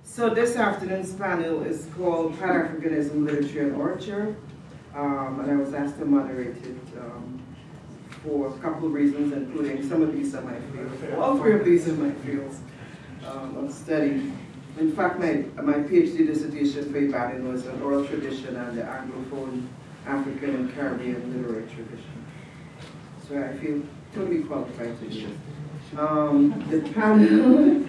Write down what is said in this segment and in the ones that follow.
So this afternoon's panel is called Pan-Africanism, Literature and Orature, and I was asked to moderate it for a couple of reasons, including some of these are my fields. All three of these are my fields of study. In fact, my PhD dissertation for Iftiin was on oral tradition and the Anglophone African and Caribbean literary tradition. So I feel totally qualified to do this. The panel,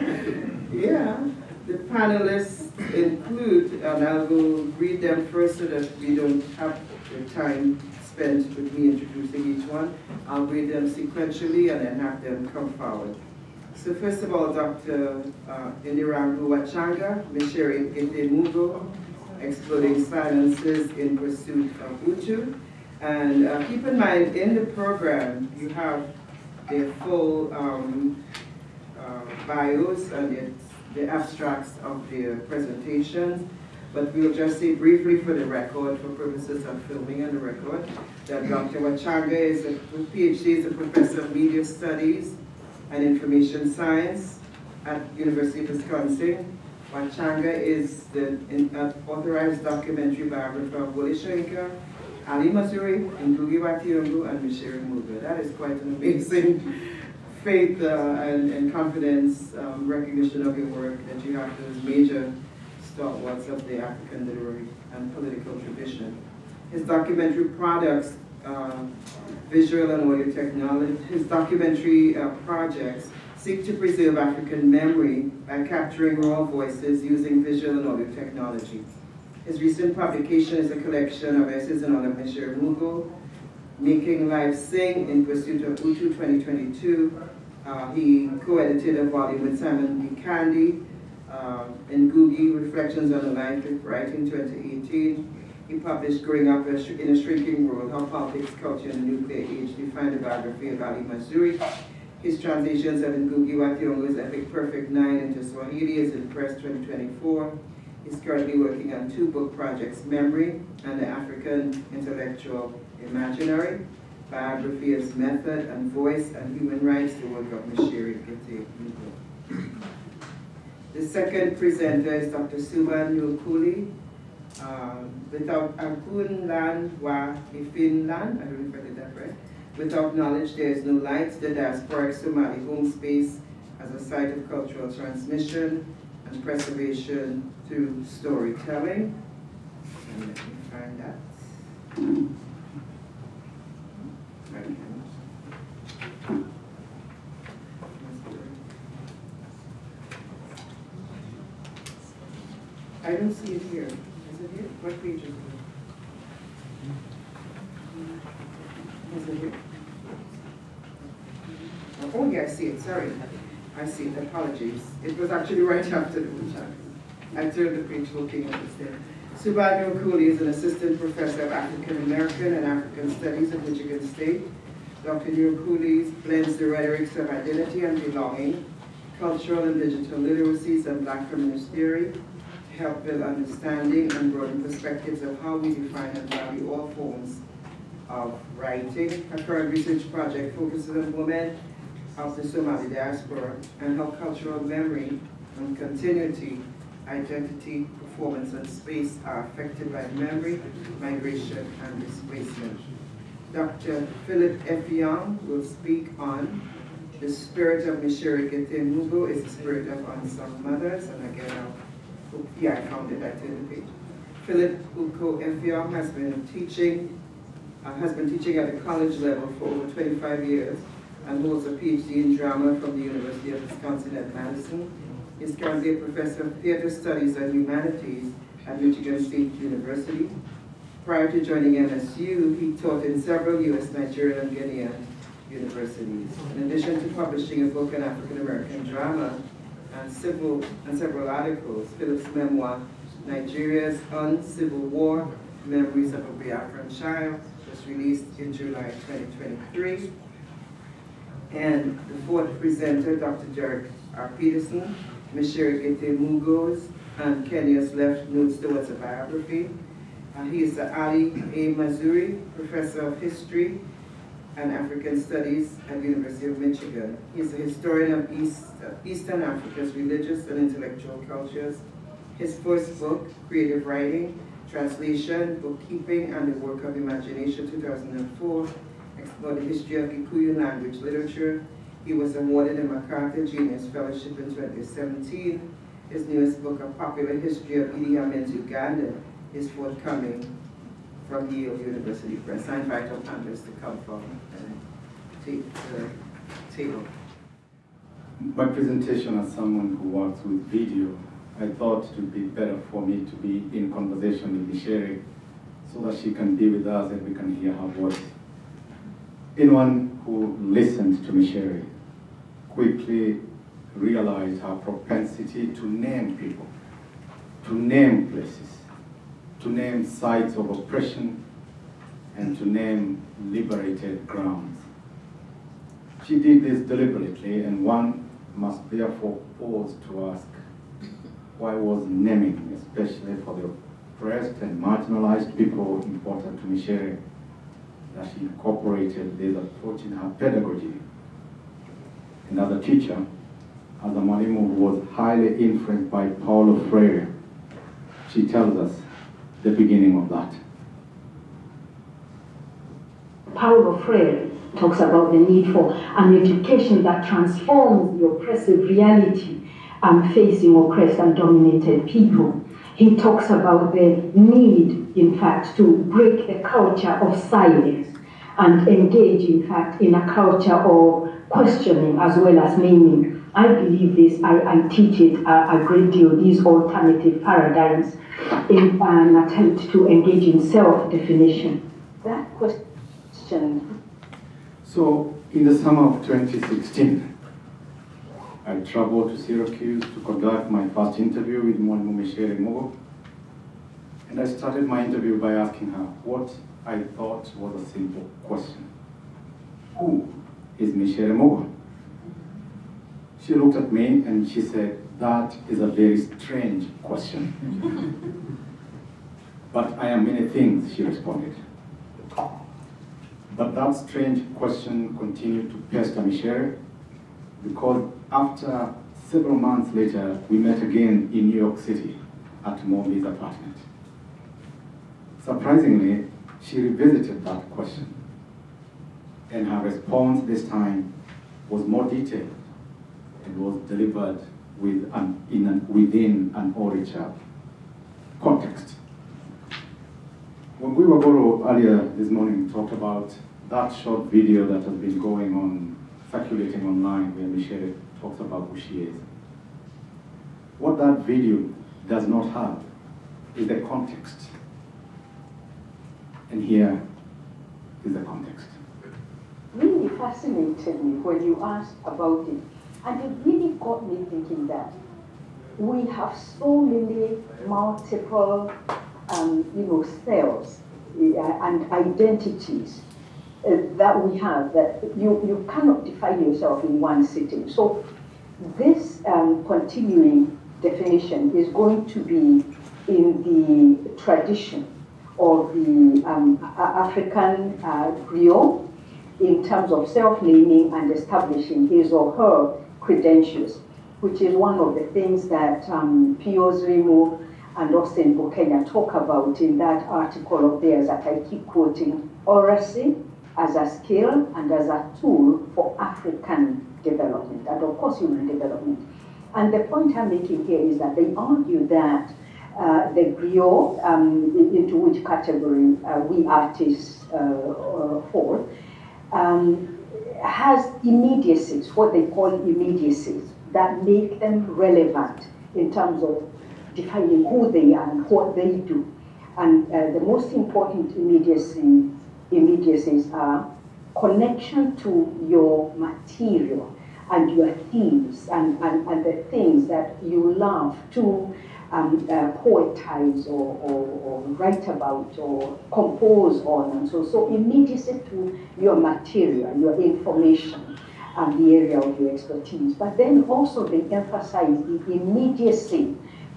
the panelists include, and I will read them first so that we don't have the time spent with me introducing each one. I'll read them sequentially and then have them come forward. So first of all, Dr. Ndirangu Wachanga, Micere Mugo, Exploding Silences in Pursuit of Utu. And keep in mind, in the program, you have their full bios and the abstracts of their presentations. But we'll just say briefly for the record, for purposes of filming and the record, that Dr. Wachanga is a PhD, is a professor of media studies and information science at University of Wisconsin. Wachanga is the authorized documentary biographer of Wachanga, Ali Mazuri, Ngugi wa Thiong'o, and Micere Mugo. That is quite an amazing faith and confidence recognition of your work that you have those major stalwarts of the African literary and political tradition. His documentary products, visual and audio technology, his documentary projects seek to preserve African memory by capturing raw voices using visual and audio technology. His recent publication is a collection of essays in honor of Micere Mugo, Making Life Sing in Pursuit of Utu 2022. He co-edited a volume with Simon B. Candy, Ngugi, Reflections on the Life of Writing 2018. He published Growing Up in a Shrinking World, How Politics, Culture, and the Nuclear Age Defined a Biography of Ali Mazuri. His translations of Ngugi wa Thiong'o's Epic Perfect 9 into Swahili is in Press 2024. He's currently working on 2 book projects, Memory and the African Intellectual Imaginary, Biography as Method and Voice and Human Rights, the work of Micere Mugo. The second presenter is Dr. Suban Cooley. Without Aqoon land wa Iftiin land, I don't know if I did that right. Without knowledge, there is no light. The Diasporic Somali home space as a site of cultural transmission and preservation through storytelling. And let me find that. I don't see it here. Is it here? What page is it? Is it here? Oh yeah, I see it. Sorry. I see it. Apologies. It was actually right after the Wachanga. I turned the page looking at it there. Suban Cooley is an assistant professor of African American and African Studies at Michigan State. Dr. Cooley blends the rhetorics of identity and belonging, cultural and digital literacies, and Black feminist theory to help build understanding and broaden perspectives of how we define and value all forms of writing. Her current research project focuses on women of the Somali diaspora and how cultural memory and continuity, identity, performance, and space are affected by memory, migration, and displacement. Dr. Philip Effiong will speak on the spirit of Micere Mugo is the spirit of unsung mothers, and again, I found it at the page. Philip Effiong has been teaching at the college level for over 25 years and holds a PhD in drama from the University of Wisconsin at Madison. He's currently a professor of theater studies and humanities at Michigan State University. Prior to joining MSU, he taught in several U.S., Nigerian, and Ghanaian universities. In addition to publishing a book on African American drama and several articles, Philip's memoir, Nigeria's Uncivil War, Memories of a Biafran Child, was released in July 2023. And the fourth presenter, Dr. Derek R. Peterson, Micere Mugo's and Kenya's Left Notes Towards a Biography. He is the Ali A. Mazuri Professor of History and African Studies at the University of Michigan. He is a historian of Eastern Africa's religious and intellectual cultures His first book, Creative Writing, Translation, Bookkeeping, and the Work of Imagination, 2004, explored the history of Githae language literature. He was awarded a MacArthur Genius Fellowship in 2017. His newest book, A Popular History of Idi Amin's Uganda, is forthcoming from Yale University Press. I invite our panelists to come forward and take the table. My presentation as someone who works with video, I thought it would be better for me to be in conversation with Micere so that she can be with us and we can hear her voice. Anyone who listened to Micere quickly realized her propensity to name people, to name places, to name sites of oppression, and to name liberated grounds. She did this deliberately, and one must therefore pause to ask, why was naming, especially for the oppressed and marginalized people, important to Micere, that she incorporated this approach in her pedagogy? And as a teacher, as a mwalimu who was highly influenced by Paulo Freire, she tells us the beginning of that. Paulo Freire talks about the need for an education that transforms the oppressive reality facing oppressed and dominated people. He talks about the need, in fact, to break the culture of silence and engage, in fact, in a culture of questioning as well as naming. I believe this, I teach it a great deal, these alternative paradigms, in an attempt to engage in self-definition. That question. So, in the summer of 2016, I traveled to Syracuse to conduct my first interview with Micere Mugo. And I started my interview by asking her what I thought was a simple question. Who is Micere Mugo? She looked at me and she said, that is a very strange question. But I am many things, she responded. But that strange question continued to pester Micere, because after several months later, we met again in New York City at Moby's apartment. Surprisingly, she revisited that question, and her response this time was more detailed and was delivered within an orature context. When we were earlier this morning talked about that short video that has been going on, circulating online, where Micere talks about who she is. What that video does not have is the context. And here is the context. Really fascinated me when you asked about it. And it really got me thinking that we have so many multiple cells and identities that we have, that you cannot define yourself in one sitting. So this continuing definition is going to be in the tradition of the African griot in terms of self-naming and establishing his or her credentials, which is one of the things that Pius Rimo and Austin Bukenya talk about in that article of theirs that I keep quoting, oracy as a skill and as a tool for African development, and of course human development. And the point I'm making here is that they argue that the griot, into which category we artists fall, has immediacies, what they call immediacies, that make them relevant in terms of defining who they are and what they do. And the most important immediacies are connection to your material and your themes and the things that you love to poetize or write about or compose on, and so immediacy to your material, your information, and the area of your expertise. But then also they emphasize the immediacy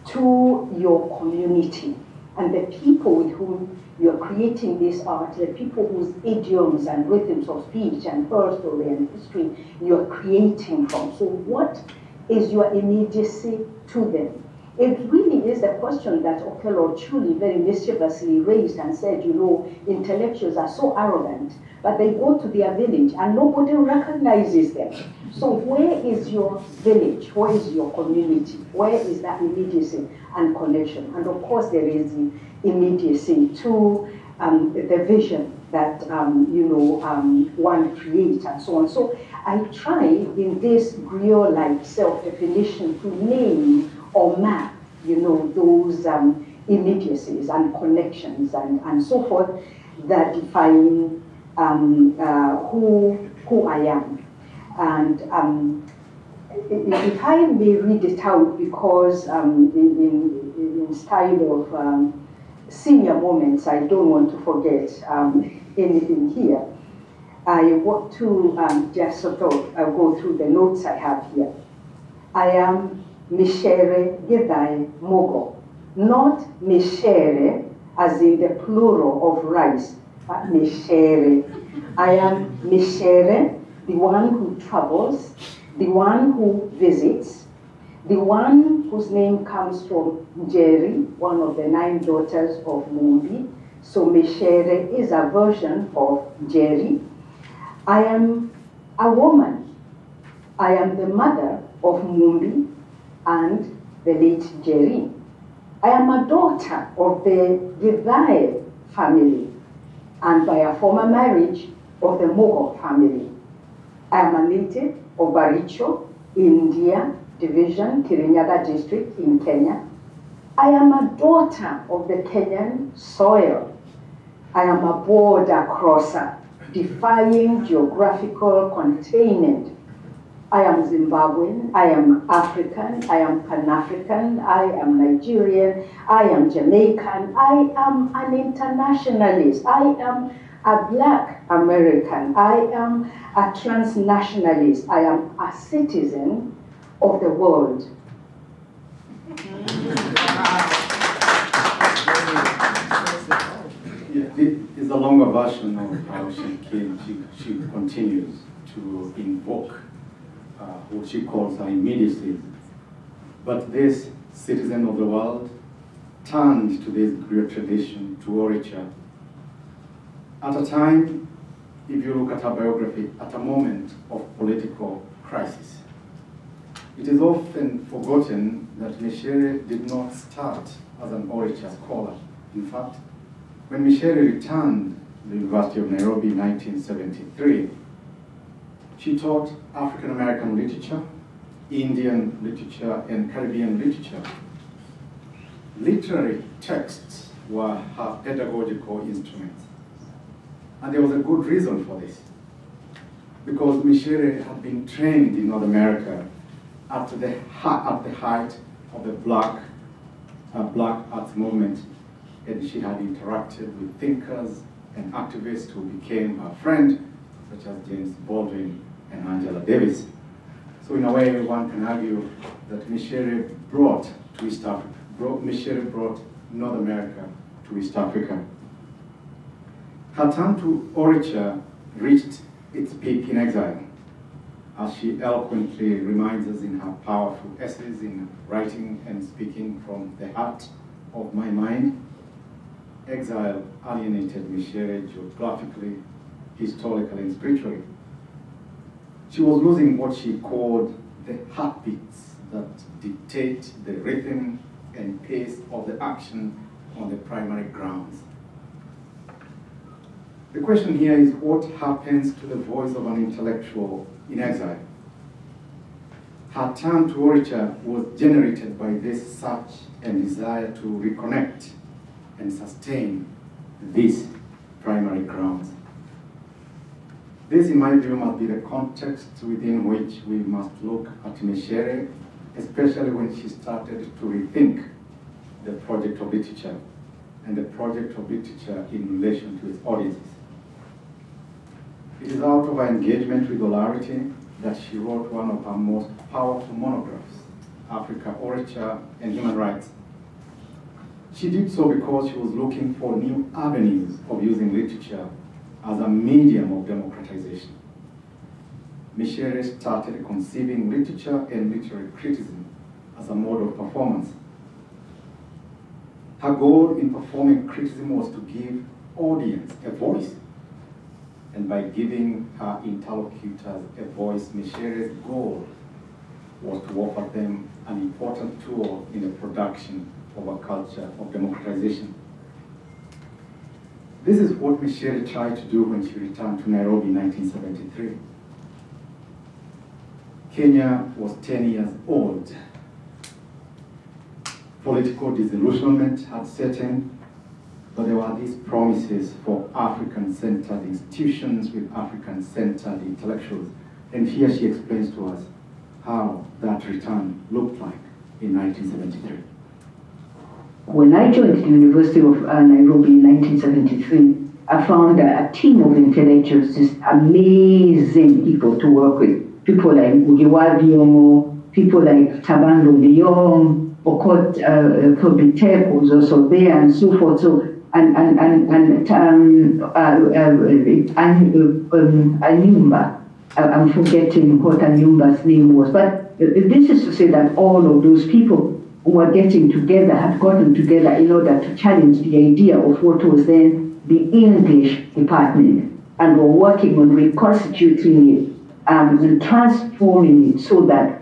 to your community and the people with whom you're creating this art, the people whose idioms and rhythms of speech and her story and history you're creating from. So what is your immediacy to them? it really is a question that Okello-Chuli very mischievously raised and said, you know, intellectuals are so arrogant, but they go to their village and nobody recognizes them. So where is your village? Where is your community? Where is that immediacy and connection? And of course there is the immediacy to the vision that one creates and so on. So I try in this griot-like self-definition to name or map, you know, those immediacies and connections and so forth that define who I am. And if I may read it out, because in style of senior moments, I don't want to forget anything here. I want to just sort of go through the notes I have here. I am Micere Githae Mugo, not Micere as in the plural of rice, but Micere. I am Micere, the one who travels, the one who visits, the one whose name comes from Njeri, one of the 9 daughters of Mumbi. So Micere is a version of Njeri. I am a woman. I am the mother of Mumbi and the late Njeri. I am a daughter of the Githae family, and by a former marriage of the Mugo family. I am a native of Orature, India Division, Kirinyaga district in Kenya. I am a daughter of the Kenyan soil. I am a border crosser, defying geographical containment. I am Zimbabwean, I am African, I am Pan-African, I am Nigerian, I am Jamaican, I am an internationalist, I am a Black American, I am a transnationalist, I am a citizen of the world. This is a longer version of how she came. She continues to invoke what she calls her immediacy. But this citizen of the world turned to this great tradition, to Orature, at a time, if you look at her biography, at a moment of political crisis. It is often forgotten that Micere did not start as an Orature scholar. In fact, when Micere returned to the University of Nairobi in 1973, she taught African American literature, Indian literature, and Caribbean literature. Literary texts were her pedagogical instruments. And there was a good reason for this. Because Micere had been trained in North America at the height of the Black Arts movement, and she had interacted with thinkers and activists who became her friend, such as James Baldwin and Angela Davis. So in a way, one can argue that Micere brought North America to East Africa. Her turn to Orature reached its peak in exile, as she eloquently reminds us in her powerful essays in Writing and Speaking from the Heart of My Mind. Exile alienated Micere geographically, historically, and spiritually. She was losing what she called the heartbeats that dictate the rhythm and pace of the action on the primary grounds. The question here is, what happens to the voice of an intellectual in exile? Her turn to Orature was generated by this search and desire to reconnect and sustain these primary grounds. This, in my view, must be the context within which we must look at Micere, especially when she started to rethink the project of literature and the project of literature in relation to its audiences. It is out of her engagement with Orature that she wrote one of her most powerful monographs, Africa, Orature, and Human Rights. She did so because she was looking for new avenues of using literature as a medium of democratization. Micere started conceiving literature and literary criticism as a mode of performance, Her goal in performing criticism was to give audience a voice. And by giving her interlocutors a voice, Micere's goal was to offer them an important tool in the production of a culture of democratization. This is what Micere tried to do when she returned to Nairobi in 1973. Kenya was 10 years old. Political disillusionment had set in, but there were these promises for African-centered institutions with African-centered intellectuals. And here she explains to us how that return looked like in 1973. When I joined the University of Nairobi in 1973, I found a team of intellectuals, just amazing people to work with. People like Ugiwadiomo, people like Tabando Leong, Okot Kobitek was also there, and so forth. So, Anyumba, I'm forgetting what Anyumba's name was, but this is to say that all of those people who were getting together had gotten together in order to challenge the idea of what was then the English department, and were working on reconstituting it and transforming it so that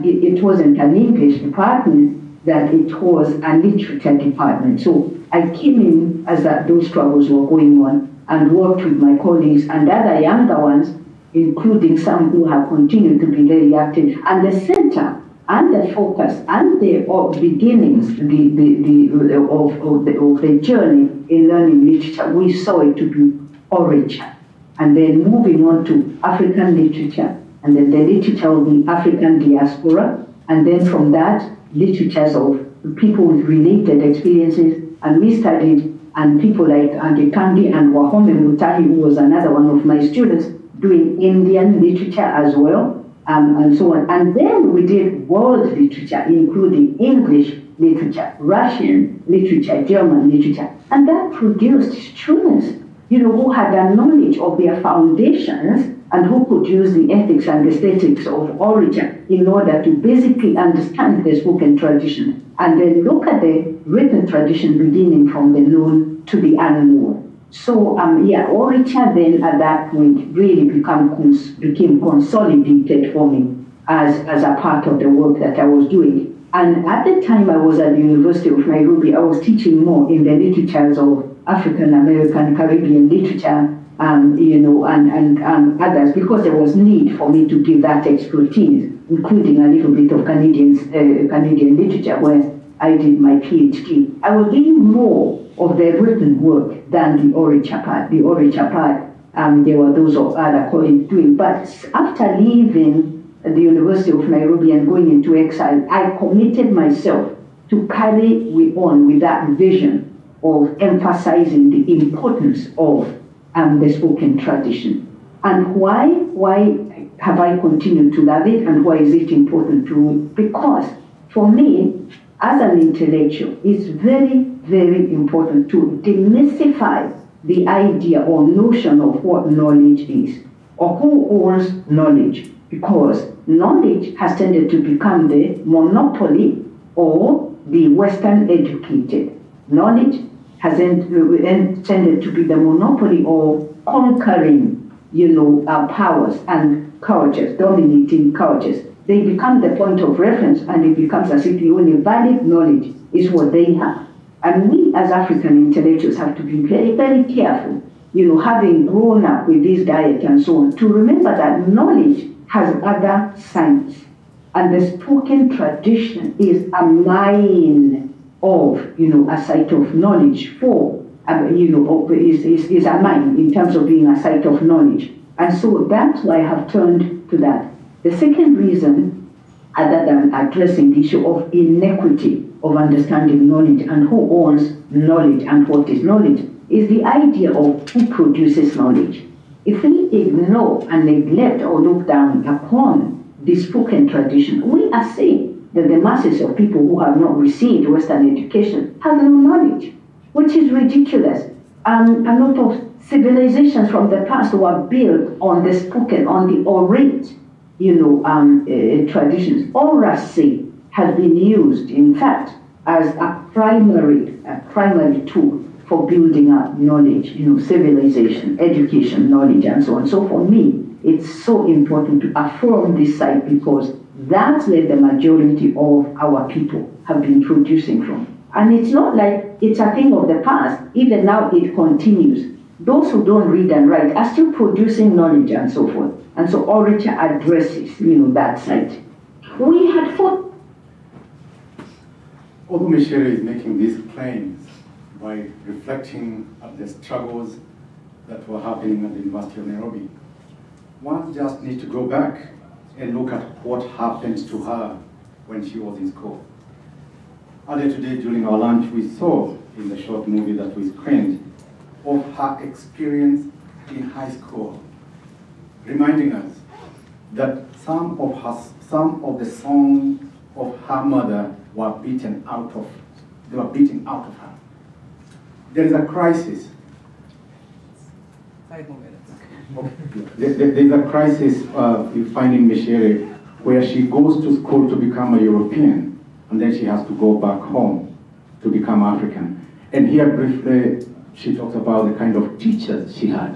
it wasn't an English department, that it was a literature department. So I came in as those struggles were going on and worked with my colleagues and other younger ones, including some who have continued to be very active. And the center and the focus and the beginnings of the journey in learning literature, we saw it to be Orature. And then moving on to African literature, and then the literature of the African diaspora, and then from that, literatures of people with related experiences. And we studied, and people like Ndirangu and Wahome Mutahi, who was another one of my students, doing Indian literature as well, and so on. And then we did world literature, including English literature, Russian literature, German literature. And that produced students, who had a knowledge of their foundations and who could use the ethics and aesthetics of Orature in order to basically understand the spoken tradition and then look at the written tradition beginning from the known to the unknown. So, Orature then at that point really became consolidated for me as a part of the work that I was doing. And at the time I was at the University of Nairobi, I was teaching more in the literatures of African American Caribbean literature, and others, because there was need for me to give that expertise, including a little bit of Canadian literature, where I did my PhD. I was doing more of the written work than the Orature part. The Orature part, there were those of other colleagues doing. But after leaving the University of Nairobi and going into exile, I committed myself to carry on with that vision of emphasizing the importance of the spoken tradition. And why have I continued to love it, and why is it important to me? Because for me, as an intellectual, it's very, very important to demystify the idea or notion of what knowledge is, or who owns knowledge, because knowledge has tended to become the monopoly or the Western educated. Knowledge has tended to be the monopoly or conquering, powers and cultures, dominating cultures. They become the point of reference, and it becomes as if the only valid knowledge is what they have. And we as African intellectuals have to be very, very careful, having grown up with this diet and so on, to remember that knowledge has other signs. And the spoken tradition is a mine of, a site of knowledge for, is a mine in terms of being a site of knowledge. And so that's why I have turned to that. The second reason, other than addressing the issue of inequity of understanding knowledge and who owns knowledge and what is knowledge, is the idea of who produces knowledge. If we ignore and neglect or look down upon the spoken tradition, we are saying that the masses of people who have not received Western education have no knowledge, which is ridiculous. A lot of civilizations from the past were built on the spoken, on the orate, traditions. Oracy has been used, in fact, as a primary tool for building up knowledge, civilization, education, knowledge, and so on. So for me, it's so important to affirm this site because that's where the majority of our people have been producing from. And it's not like it's a thing of the past. Even now, it continues. Those who don't read and write are still producing knowledge and so forth. And so Orature addresses, that side. We had fought. Although Micere is making these claims by reflecting on the struggles that were happening at the University of Nairobi, one just needs to go back and look at what happened to her when she was in school. Earlier today, during our lunch, we saw in the short movie that we screened of her experience in high school, reminding us that some of the songs of her mother were beaten out of her. There is a crisis. 5 more minutes. Okay. There's a crisis in finding Micere where she goes to school to become a European, and then she has to go back home to become African. And here briefly, she talks about the kind of teachers she had.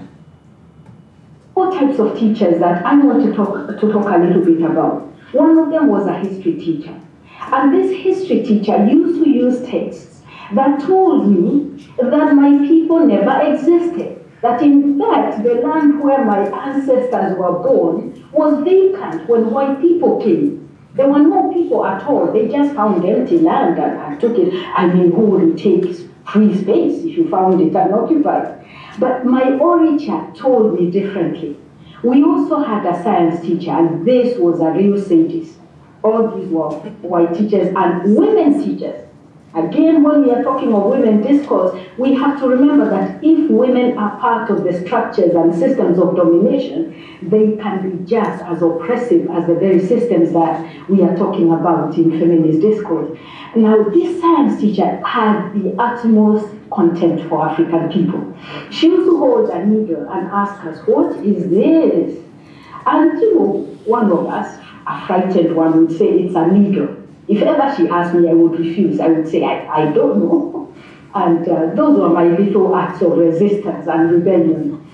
All types of teachers that I want to talk a little bit about. One of them was a history teacher. And this history teacher used to use texts that told me that my people never existed. That in fact, the land where my ancestors were born was vacant when white people came. There were no people at all. They just found empty land and took it. I mean, who would take free space if you found it unoccupied? But my orature told me differently. We also had a science teacher, and this was a real sadist. All these were white teachers and women teachers. Again, when we are talking of women discourse, we have to remember that if women are part of the structures and systems of domination, they can be just as oppressive as the very systems that we are talking about in feminist discourse. Now, this science teacher had the utmost contempt for African people. She used to hold a needle and ask us, "What is this?" And one of us, a frightened one, would say, "It's a needle." If ever she asked me, I would refuse. I would say, I don't know. And those were my little acts of resistance and rebellion.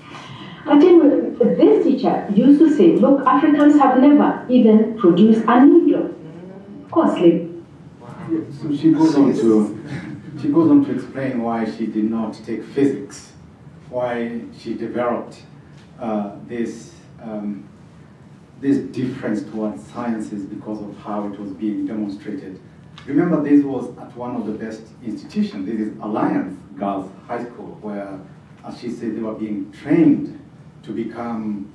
But anyway, this teacher used to say, look, Africans have never even produced a needle. Costly. So she goes on to explain why she did not take physics, why she developed this difference towards sciences because of how it was being demonstrated. Remember, this was at one of the best institutions. This is Alliance Girls High School, where, as she said, they were being trained to become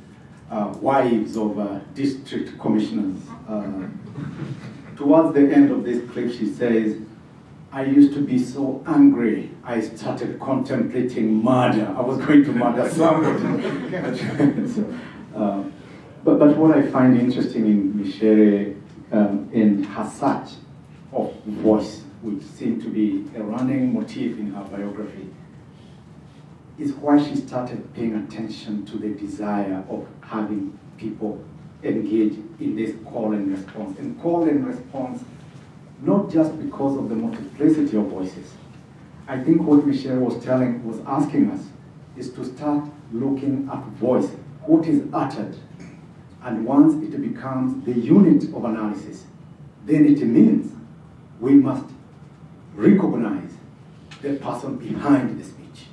wives of district commissioners. Towards the end of this clip, she says, "I used to be so angry, I started contemplating murder. I was going to murder somebody." But what I find interesting in Micere, in her search of voice, which seemed to be a running motif in her biography, is why she started paying attention to the desire of having people engage in this call and response. And call and response, not just because of the multiplicity of voices. I think what Micere was asking us, is to start looking at voice, what is uttered. And once it becomes the unit of analysis, then it means we must recognize the person behind the speech.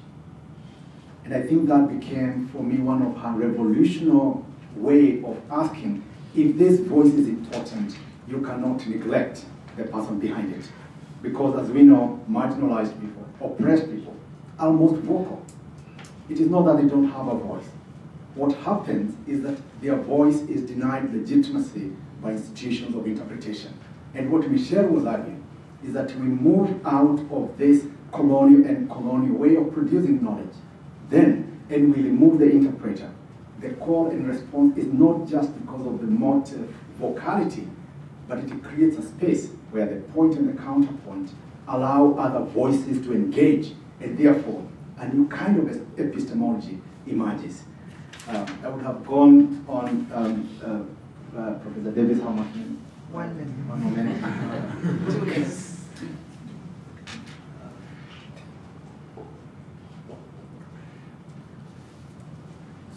And I think that became, for me, one of her revolutionary way of asking, if this voice is important, you cannot neglect the person behind it. Because as we know, marginalized people, oppressed people, are most vocal. It is not that they don't have a voice. What happens is that their voice is denied legitimacy by institutions of interpretation. And what Micere was arguing is that we move out of this colonial way of producing knowledge. Then, and we remove the interpreter. The call and response is not just because of the motive vocality, but it creates a space where the point and the counterpoint allow other voices to engage, and therefore a new kind of epistemology emerges. I would have gone on, Professor Davies, how much? 1 minute. 1 more minute. 2 minutes.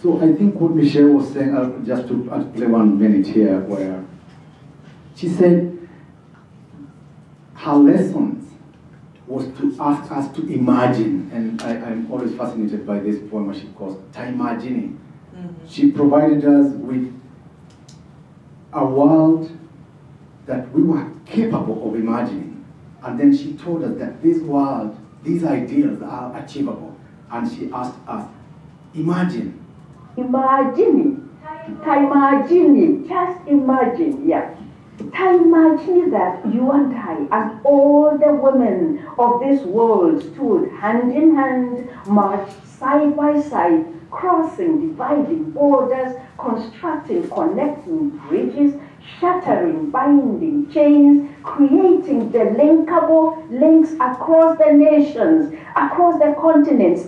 So I think what Micere was saying, just to play 1 minute here, where she said her lessons was to ask us to imagine, and I'm always fascinated by this poem she calls Imagining. Mm-hmm. She provided us with a world that we were capable of imagining, and then she told us that this world, these ideals are achievable, and she asked us, imagine. Imagine, just imagine, yeah. Imagine that you and I and all the women of this world stood hand in hand, marched side by side, crossing, dividing borders, constructing, connecting bridges, shattering, binding chains, creating the linkable links across the nations, across the continents.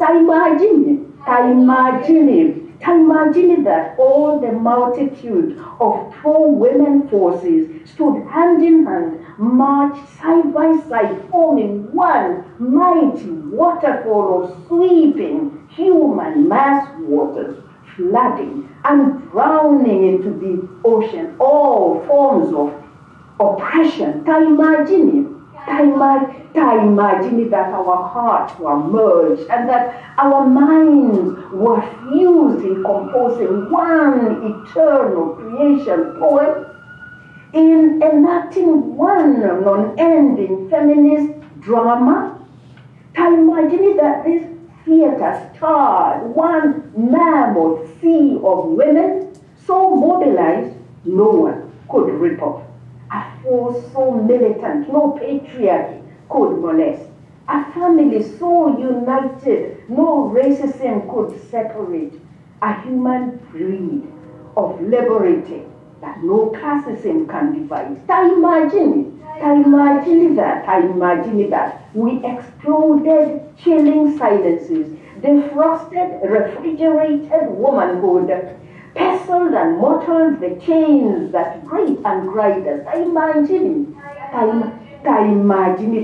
Imagine that all the multitude of pro-women forces stood hand in hand, marched side by side, forming one mighty waterfall of sweeping human mass waters, flooding and drowning into the ocean all forms of oppression. Imagine that our hearts were merged and that our minds were fused in composing one eternal creation poem, in enacting one non-ending feminist drama. Imagine that this theater starred one mammoth sea of women so mobilized no one could rip off. A force so militant, no patriarchy could molest. A family so united, no racism could separate. A human breed of liberating that no classism can divide. Imagine that. We exploded chilling silences, defrosted, refrigerated womanhood, pestled and mottled the chains that grate and grind us. Imagine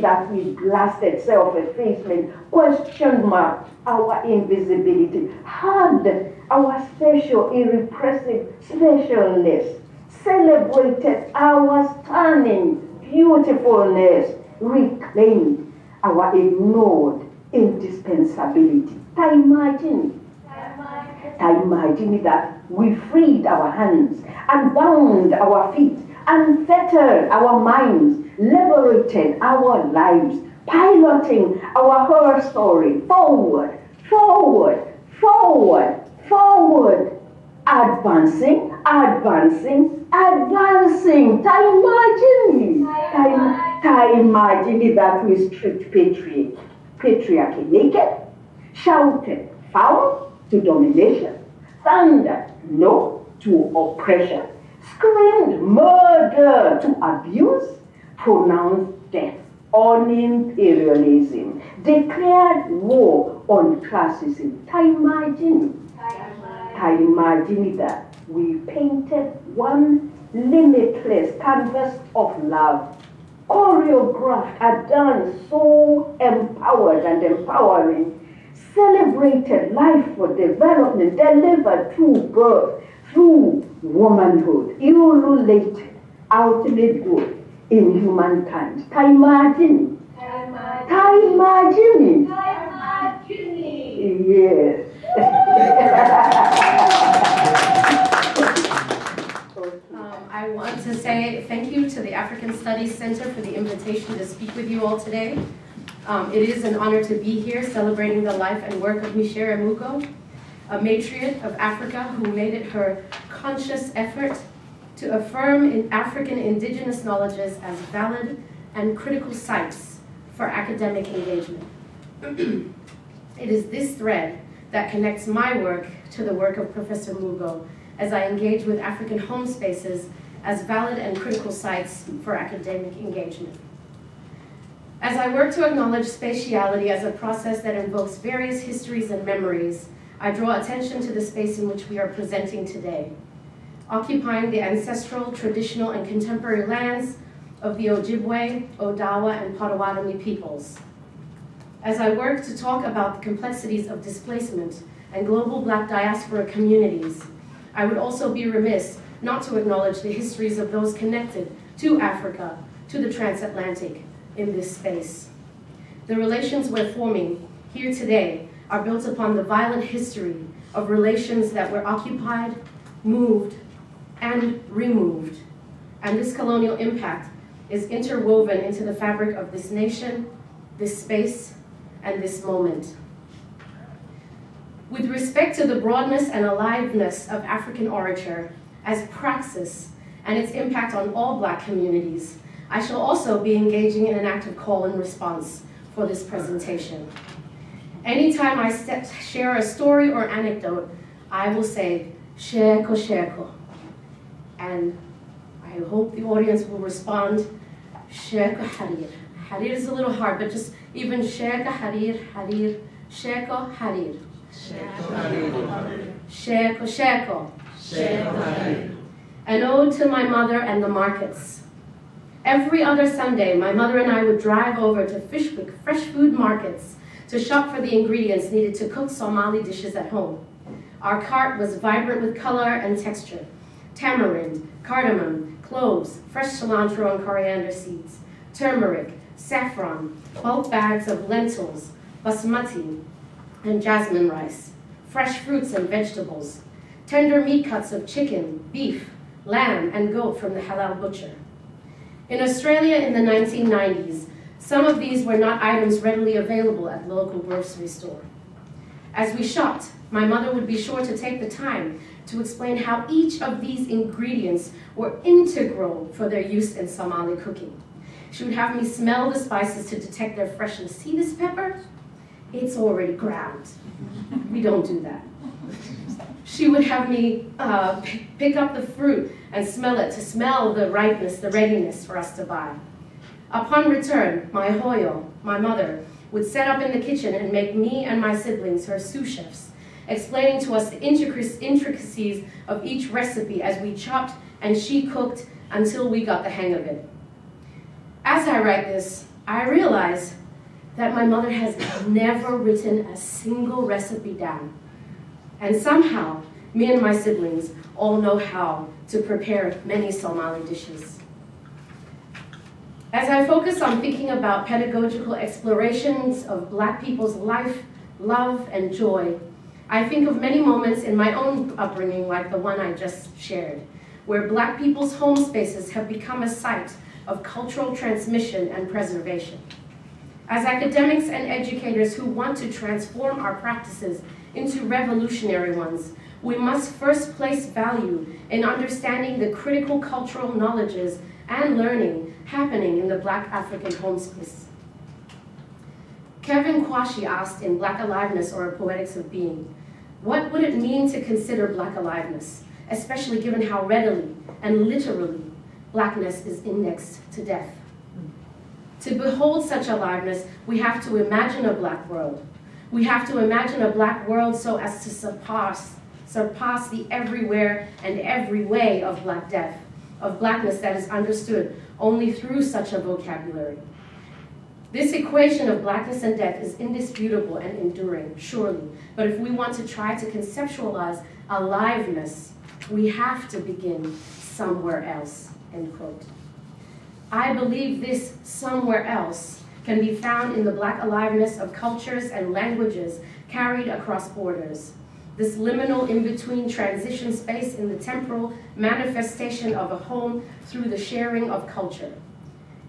that we blasted self-effacement, questioned marked our invisibility, had our special, irrepressive specialness, celebrated our stunning beautifulness, reclaimed our ignored indispensability. Imagine that we freed our hands and bound our feet, unfettered our minds, liberated our lives, piloting our her story forward, advancing. Imagine that we stripped patriarchy naked, shouted foul to domination, thundered no to oppression, screamed murder to abuse, pronounced death on imperialism, declared war on classism. Imagine that we painted one limitless canvas of love, choreographed a dance so empowered and empowering, celebrated life for development, delivered through birth, through womanhood, ululated ultimate good in humankind. Imagine. Yes. I want to say thank you to the African Studies Center for the invitation to speak with you all today. It is an honor to be here celebrating the life and work of Micere Mugo, a matriarch of Africa who made it her conscious effort to affirm in African indigenous knowledges as valid and critical sites for academic engagement. It is this thread that connects my work to the work of Professor Mugo as I engage with African home spaces as valid and critical sites for academic engagement. As I work to acknowledge spatiality as a process that invokes various histories and memories, I draw attention to the space in which we are presenting today, occupying the ancestral, traditional, and contemporary lands of the Ojibwe, Odawa, and Potawatomi peoples. As I work to talk about the complexities of displacement and global Black diaspora communities, I would also be remiss not to acknowledge the histories of those connected to Africa, to the transatlantic in this space. The relations we're forming here today are built upon the violent history of relations that were occupied, moved, and removed. And this colonial impact is interwoven into the fabric of this nation, this space, and this moment. With respect to the broadness and aliveness of African orature as praxis and its impact on all Black communities, I shall also be engaging in an active call and response for this presentation. Anytime I share a story or anecdote, I will say, "Sheko, sheko." And I hope the audience will respond, "Sheko harir." Harir is a little hard, but just even sheko harir, harir, sheko harir. Sheko, sheko. An ode to my mother and the markets. Every other Sunday, my mother and I would drive over to Fishwick fresh food markets to shop for the ingredients needed to cook Somali dishes at home. Our cart was vibrant with color and texture: tamarind, cardamom, cloves, fresh cilantro and coriander seeds, turmeric, saffron, bulk bags of lentils, basmati, and jasmine rice, fresh fruits and vegetables, tender meat cuts of chicken, beef, lamb, and goat from the halal butcher. In Australia in the 1990s, some of these were not items readily available at the local grocery store. As we shopped, my mother would be sure to take the time to explain how each of these ingredients were integral for their use in Somali cooking. She would have me smell the spices to detect their freshness. See this pepper? It's already ground. We don't do that. She would have me pick up the fruit and smell it, to smell the ripeness, the readiness for us to buy. Upon return, my hoyo, my mother, would set up in the kitchen and make me and my siblings her sous chefs, explaining to us the intricacies of each recipe as we chopped and she cooked until we got the hang of it. As I write this, I realize that my mother has never written a single recipe down. And somehow, me and my siblings all know how to prepare many Somali dishes. As I focus on thinking about pedagogical explorations of Black people's life, love, and joy, I think of many moments in my own upbringing, like the one I just shared, where Black people's home spaces have become a site of cultural transmission and preservation. As academics and educators who want to transform our practices into revolutionary ones, we must first place value in understanding the critical cultural knowledges and learning happening in the Black African home space. Kevin Kwashi asked in Black Aliveness or a Poetics of Being, what would it mean to consider Black aliveness, especially given how readily and literally Blackness is indexed to death? To behold such aliveness, we have to imagine a Black world. We have to imagine a Black world so as to surpass the everywhere and every way of Black death, of Blackness that is understood only through such a vocabulary. This equation of Blackness and death is indisputable and enduring, surely, but if we want to try to conceptualize aliveness, we have to begin somewhere else, end quote. I believe this somewhere else can be found in the Black aliveness of cultures and languages carried across borders. This liminal in-between transition space in the temporal manifestation of a home through the sharing of culture.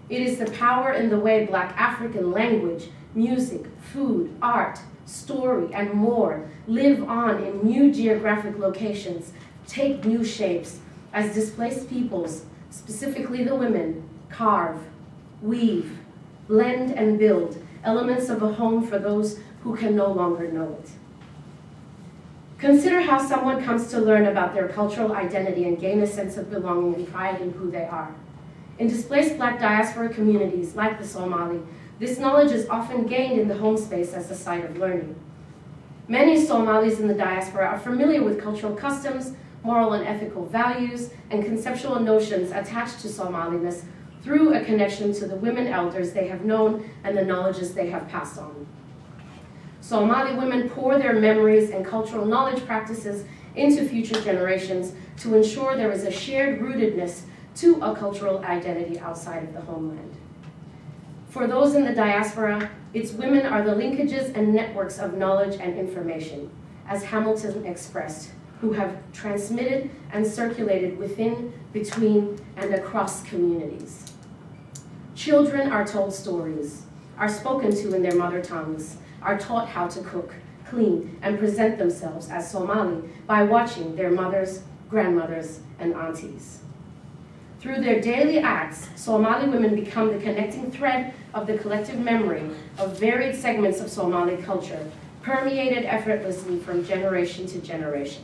It is the power in the way Black African language, music, food, art, story, and more live on in new geographic locations, take new shapes, as displaced peoples, specifically the women, carve, weave, blend, and build elements of a home for those who can no longer know it. Consider how someone comes to learn about their cultural identity and gain a sense of belonging and pride in who they are. In displaced Black diaspora communities like the Somali, this knowledge is often gained in the home space as a site of learning. Many Somalis in the diaspora are familiar with cultural customs, moral and ethical values, and conceptual notions attached to Somaliness through a connection to the women elders they have known and the knowledges they have passed on. Somali women pour their memories and cultural knowledge practices into future generations to ensure there is a shared rootedness to a cultural identity outside of the homeland. For those in the diaspora, its women are the linkages and networks of knowledge and information, as Hamilton expressed, who have transmitted and circulated within, between, and across communities. Children are told stories, are spoken to in their mother tongues, are taught how to cook, clean, and present themselves as Somali by watching their mothers, grandmothers, and aunties. Through their daily acts, Somali women become the connecting thread of the collective memory of varied segments of Somali culture, permeated effortlessly from generation to generation.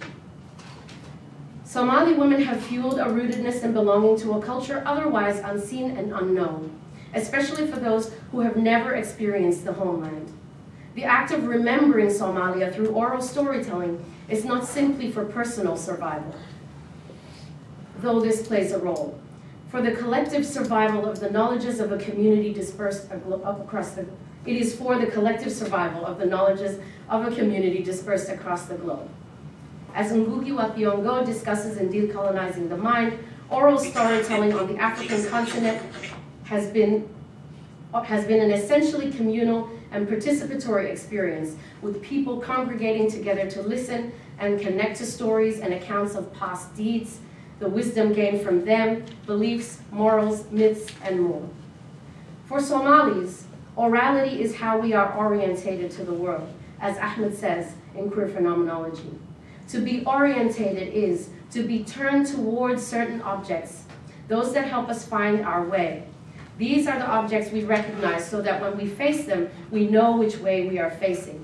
Somali women have fueled a rootedness and belonging to a culture otherwise unseen and unknown, especially for those who have never experienced the homeland. The act of remembering Somalia through oral storytelling is not simply for personal survival, though this plays a role. For the collective survival of the knowledges of a community dispersed across the, it is for the collective survival of the knowledges of a community dispersed across the globe. As Ngugi wa Thiong'o discusses in Decolonizing the Mind, oral storytelling on the African continent has been an essentially communal and participatory experience, with people congregating together to listen and connect to stories and accounts of past deeds, the wisdom gained from them, beliefs, morals, myths, and more. For Somalis, orality is how we are orientated to the world, as Ahmed says in Queer Phenomenology. To be orientated is to be turned towards certain objects, those that help us find our way. These are the objects we recognize so that when we face them, we know which way we are facing.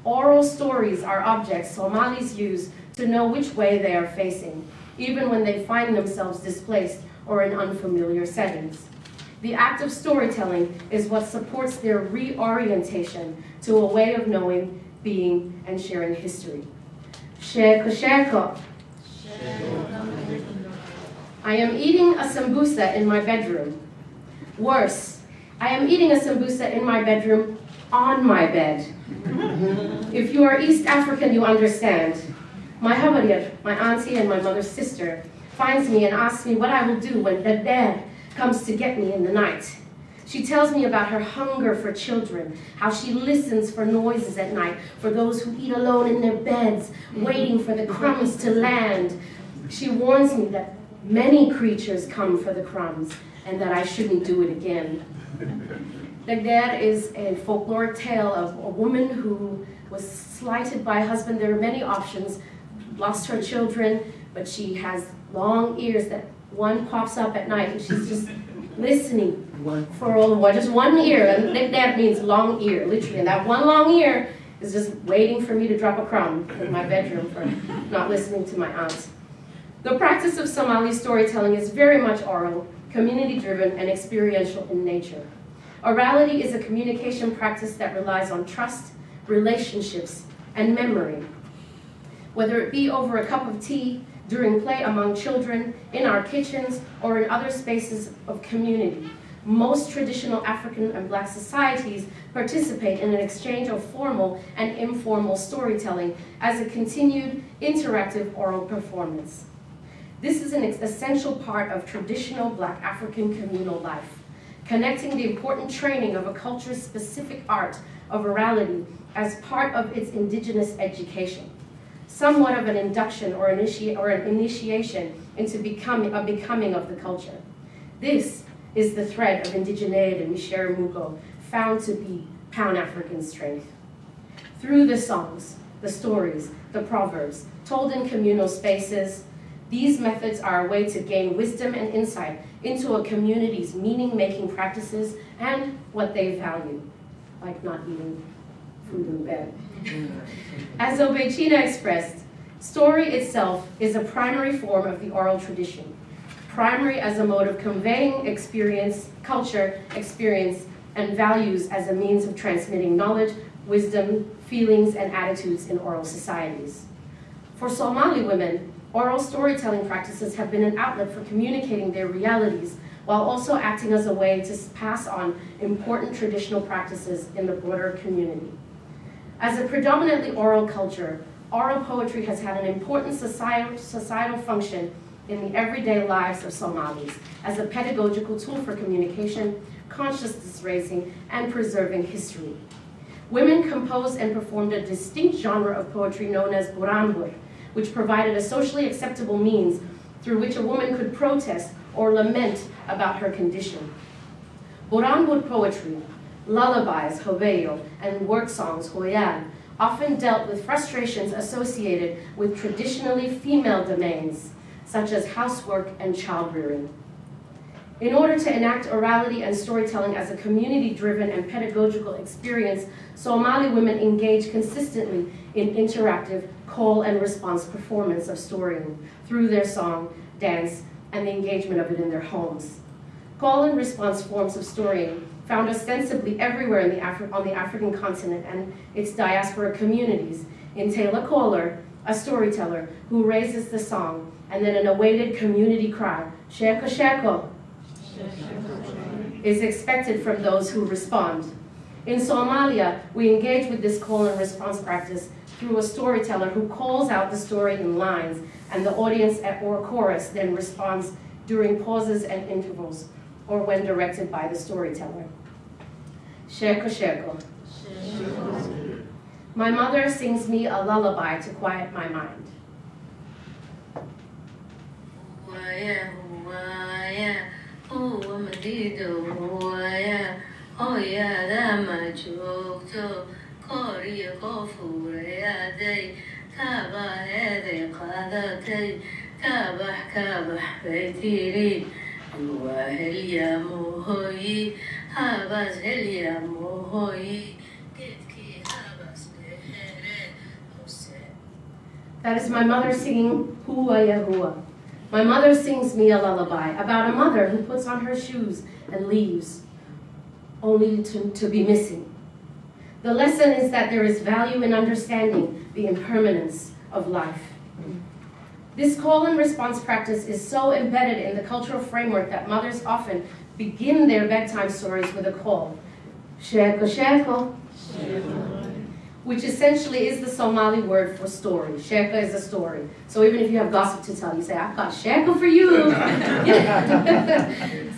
Oral stories are objects Somalis use to know which way they are facing, even when they find themselves displaced or in unfamiliar settings. The act of storytelling is what supports their reorientation to a way of knowing, being, and sharing history. Sheko sheko. I am eating a sambusa in my bedroom. Worse, I am eating a sambusa in my bedroom on my bed. If you are East African, you understand. My Hawarir, my auntie and my mother's sister, finds me and asks me what I will do when the dad comes to get me in the night. She tells me about her hunger for children, how she listens for noises at night, for those who eat alone in their beds, waiting for the crumbs to land. She warns me that many creatures come for the crumbs, and that I shouldn't do it again. Dagdad is a folkloric tale of a woman who was slighted by a husband. There are many options, lost her children, but she has long ears that one pops up at night, and she's just listening for all the while, just one ear, and that means long ear, literally, and that one long ear is just waiting for me to drop a crumb in my bedroom for not listening to my aunt. The practice of Somali storytelling is very much oral, community-driven, and experiential in nature. Orality is a communication practice that relies on trust, relationships, and memory. Whether it be over a cup of tea, during play among children, in our kitchens, or in other spaces of community, most traditional African and Black societies participate in an exchange of formal and informal storytelling as a continued interactive oral performance. This is an essential part of traditional Black African communal life, connecting the important training of a culture's specific art of orality as part of its indigenous education, somewhat of an induction or an initiation into becoming of the culture. This is the thread of indigeneity Micere Mugo, found to be Pan-African strength. Through the songs, the stories, the proverbs, told in communal spaces, these methods are a way to gain wisdom and insight into a community's meaning-making practices and what they value, like not eating food in bed. As Obechina expressed, story itself is a primary form of the oral tradition, primary as a mode of conveying experience, culture, experience, and values as a means of transmitting knowledge, wisdom, feelings, and attitudes in oral societies. For Somali women, oral storytelling practices have been an outlet for communicating their realities while also acting as a way to pass on important traditional practices in the broader community. As a predominantly oral culture, oral poetry has had an important societal function in the everyday lives of Somalis as a pedagogical tool for communication, consciousness raising, and preserving history. Women composed and performed a distinct genre of poetry known as Ndirangu, which provided a socially acceptable means through which a woman could protest or lament about her condition. Ndirangu poetry, lullabies, hoveyo, and work songs, hoyan, often dealt with frustrations associated with traditionally female domains, such as housework and child-rearing. In order to enact orality and storytelling as a community-driven and pedagogical experience, Somali women engage consistently in interactive call and response performance of storying through their song, dance, and the engagement of it in their homes. Call and response forms of storying found ostensibly everywhere on the African continent and its diaspora communities entail a caller, a storyteller, who raises the song, and then an awaited community cry, sheko sheko, is expected from those who respond. In Somalia, we engage with this call and response practice through a storyteller who calls out the story in lines, and the audience or chorus then responds during pauses and intervals, or when directed by the storyteller. Sheko sheko. My mother sings me a lullaby to quiet my mind. That is my mother singing Hua Ya Hua. My mother sings me a lullaby about a mother who puts on her shoes and leaves, only to be missing. The lesson is that there is value in understanding the impermanence of life. This call and response practice is so embedded in the cultural framework that mothers often begin their bedtime stories with a call, sheko sheko, which essentially is the Somali word for story. Sheko is a story. So even if you have gossip to tell, you say, I've got sheko for you.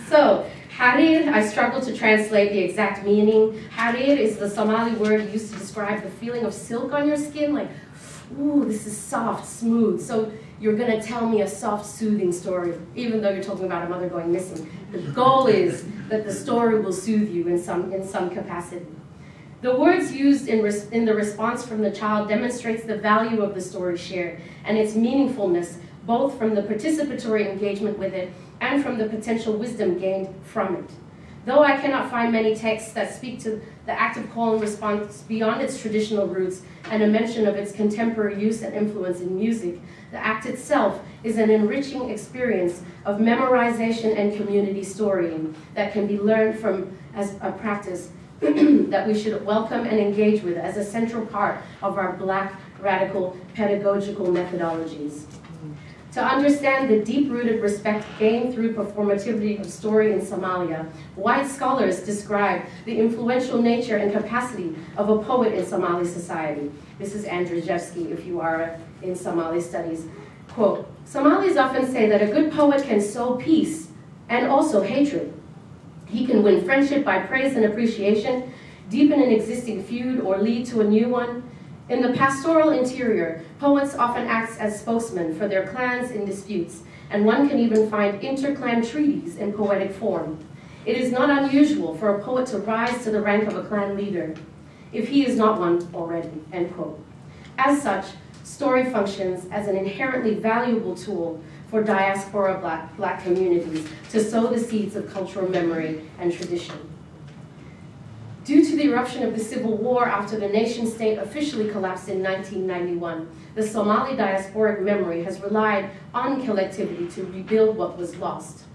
So, harir, I struggle to translate the exact meaning. Harir is the Somali word used to describe the feeling of silk on your skin, like, ooh, this is soft, smooth. So you're gonna tell me a soft, soothing story, even though you're talking about a mother going missing. The goal is that the story will soothe you in some capacity. The words used in the response from the child demonstrates the value of the story shared and its meaningfulness, both from the participatory engagement with it and from the potential wisdom gained from it. Though I cannot find many texts that speak to the active call and response beyond its traditional roots and a mention of its contemporary use and influence in music, the act itself is an enriching experience of memorization and community storying that can be learned from as a practice that we should welcome and engage with as a central part of our Black radical pedagogical methodologies. To understand the deep-rooted respect gained through performativity of story in Somalia, white scholars describe the influential nature and capacity of a poet in Somali society. This is Ndirangu, if you are in Somali studies. Quote, Somalis often say that a good poet can sow peace and also hatred. He can win friendship by praise and appreciation, deepen an existing feud, or lead to a new one. In the pastoral interior, poets often act as spokesmen for their clans in disputes, and one can even find inter-clan treaties in poetic form. It is not unusual for a poet to rise to the rank of a clan leader, if he is not one already, end quote. As such, story functions as an inherently valuable tool for diaspora Black communities to sow the seeds of cultural memory and tradition. Due to the eruption of the civil war after the nation-state officially collapsed in 1991, the Somali diasporic memory has relied on collectivity to rebuild what was lost.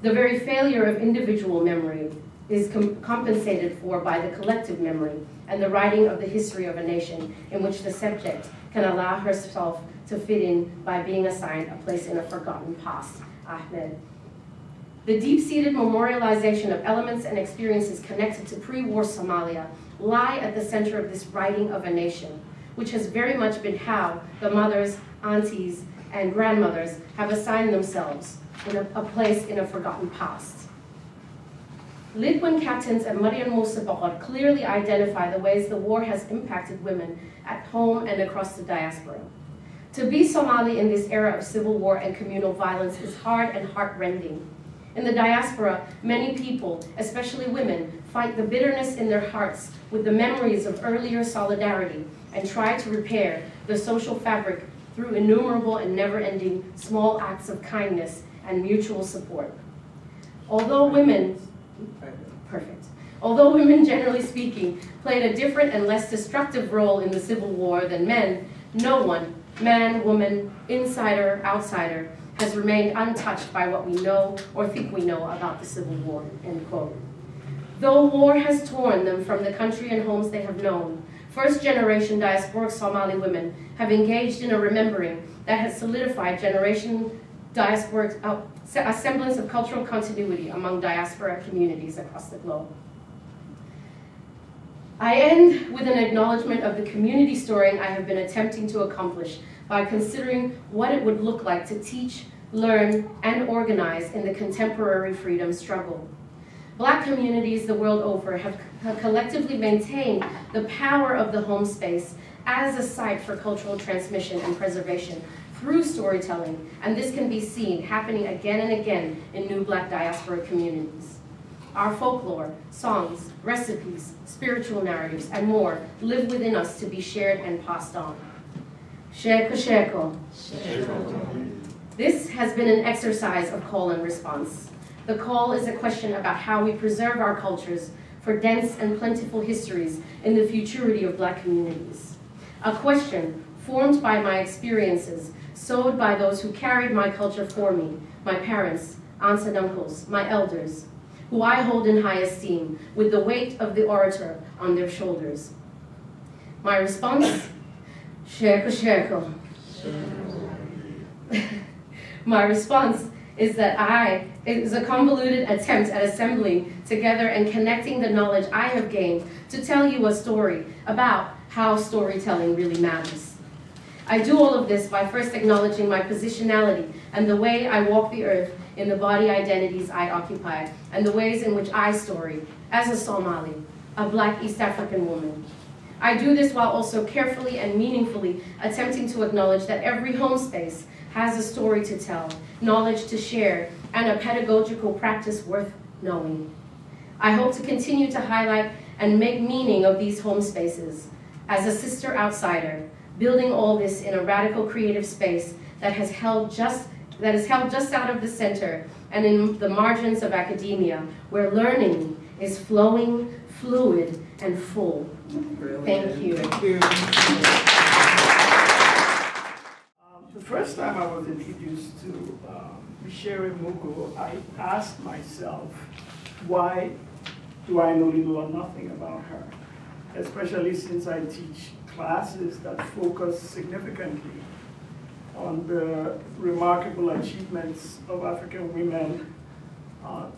The very failure of individual memory is compensated for by the collective memory and the writing of the history of a nation in which the subject can allow herself to fit in by being assigned a place in a forgotten past. Ahmed. The deep-seated memorialization of elements and experiences connected to pre-war Somalia lie at the center of this writing of a nation, which has very much been how the mothers, aunties, and grandmothers have assigned themselves in a place in a forgotten past. Lidwin captains and Mariam Musa Bakar clearly identify the ways the war has impacted women at home and across the diaspora. To be Somali in this era of civil war and communal violence is hard and heart-rending. In the diaspora, many people, especially women, fight the bitterness in their hearts with the memories of earlier solidarity and try to repair the social fabric through innumerable and never-ending small acts of kindness and mutual support. Although women generally speaking played a different and less destructive role in the Civil War than men, no one, man, woman, insider, outsider, has remained untouched by what we know or think we know about the Civil War, end quote. Though war has torn them from the country and homes they have known, first-generation diasporic Somali women have engaged in a remembering that has solidified generation diasporic, a semblance of cultural continuity among diaspora communities across the globe. I end with an acknowledgement of the community storying I have been attempting to accomplish by considering what it would look like to teach, learn, and organize in the contemporary freedom struggle. Black communities the world over have collectively maintained the power of the home space as a site for cultural transmission and preservation through storytelling, and this can be seen happening again and again in new Black diaspora communities. Our folklore, songs, recipes, spiritual narratives, and more live within us to be shared and passed on. Sheko sheko. This has been an exercise of call and response. The call is a question about how we preserve our cultures for dense and plentiful histories in the futurity of Black communities. A question formed by my experiences, sowed by those who carried my culture for me, my parents, aunts and uncles, my elders, who I hold in high esteem, with the weight of the orator on their shoulders. My response, sheko sheko. My response is that it is a convoluted attempt at assembling together and connecting the knowledge I have gained to tell you a story about how storytelling really matters. I do all of this by first acknowledging my positionality and the way I walk the earth in the body identities I occupy and the ways in which I story as a Somali, a Black East African woman. I do this while also carefully and meaningfully attempting to acknowledge that every home space has a story to tell, knowledge to share, and a pedagogical practice worth knowing. I hope to continue to highlight and make meaning of these home spaces as a sister outsider, building all this in a radical creative space that is held just out of the center and in the margins of academia, where learning is flowing, fluid, and full. Brilliant. Thank you. Thank you. The first time I was introduced to Micere Mugo, I asked myself, why do I know little or nothing about her? Especially since I teach classes that focus significantly on the remarkable achievements of African women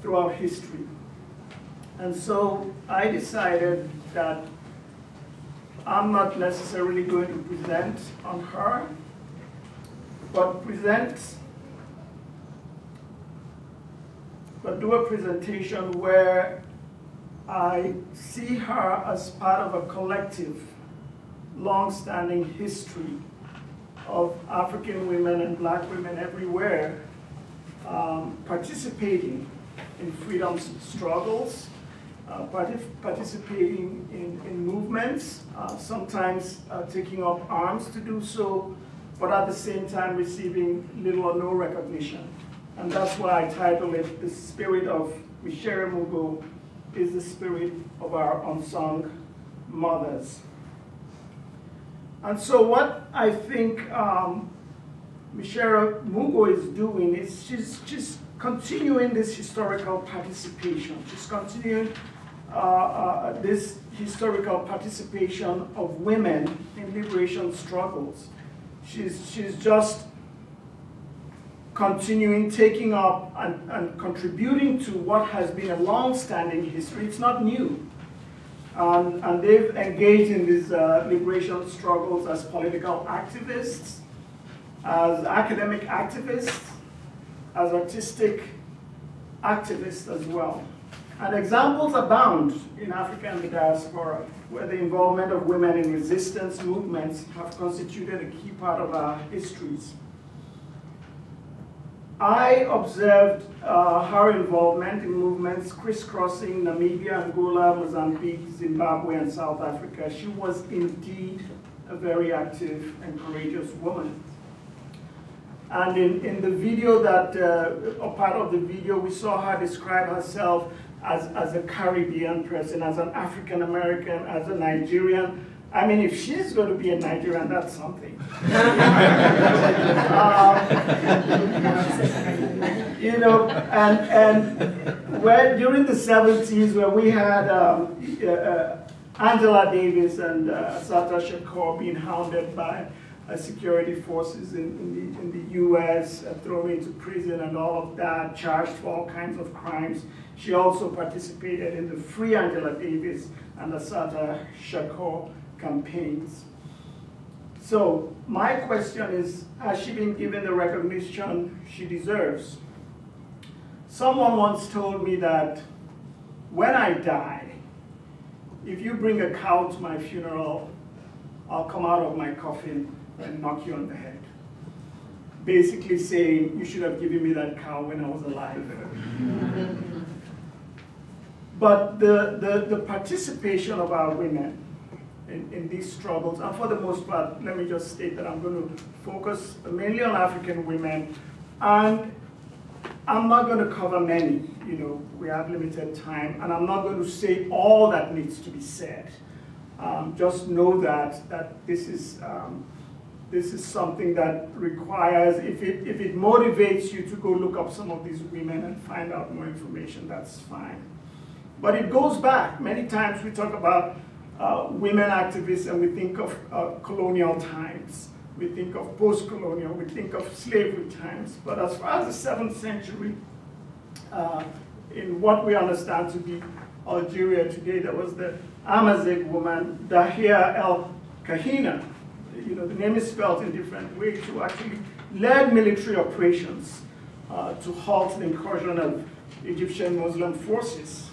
throughout history. And so I decided that I'm not necessarily going to present on her, but do a presentation where I see her as part of a collective, long-standing history of African women and Black women everywhere participating in freedom struggles, participating in movements, sometimes taking up arms to do so, but at the same time receiving little or no recognition. And that's why I titled it, The Spirit of Micere Mugo is the Spirit of Our Unsung Mothers. And so what I think Micere Mugo is doing is she's continuing this historical participation. She's continuing this historical participation of women in liberation struggles. She's just continuing, taking up, and contributing to what has been a long-standing history. It's not new. And they've engaged in these liberation struggles as political activists, as academic activists, as artistic activists as well. And examples abound in Africa and the diaspora, where the involvement of women in resistance movements have constituted a key part of our histories. I observed her involvement in movements crisscrossing Namibia, Angola, Mozambique, Zimbabwe, and South Africa. She was indeed a very active and courageous woman. And in the video that, or part of the video, we saw her describe herself as a Caribbean person, as an African American, as a Nigerian. I mean, if she's going to be a Nigerian, that's something. You know, and where during the 70s, where we had Angela Davis and Assata Shakur being hounded by security forces in the US, thrown into prison and all of that, charged for all kinds of crimes. She also participated in the Free Angela Davis and Assata Shakur campaigns. So my question is, has she been given the recognition she deserves? Someone once told me that when I die, if you bring a cow to my funeral, I'll come out of my coffin and knock you on the head. Basically saying, you should have given me that cow when I was alive. But the participation of our women in these struggles, and for the most part, let me just state that I'm going to focus mainly on African women, and I'm not going to cover many, you know, we have limited time, and I'm not going to say all that needs to be said. Just know that this is something that requires, if it motivates you to go look up some of these women and find out more information, that's fine. But it goes back. Many times we talk about women activists and we think of colonial times. We think of post-colonial, we think of slavery times. But as far as the 7th century, in what we understand to be Algeria today, there was the Amazigh woman, Dahia el-Kahina. You know, the name is spelled in different ways, who actually led military operations to halt the incursion of Egyptian Muslim forces.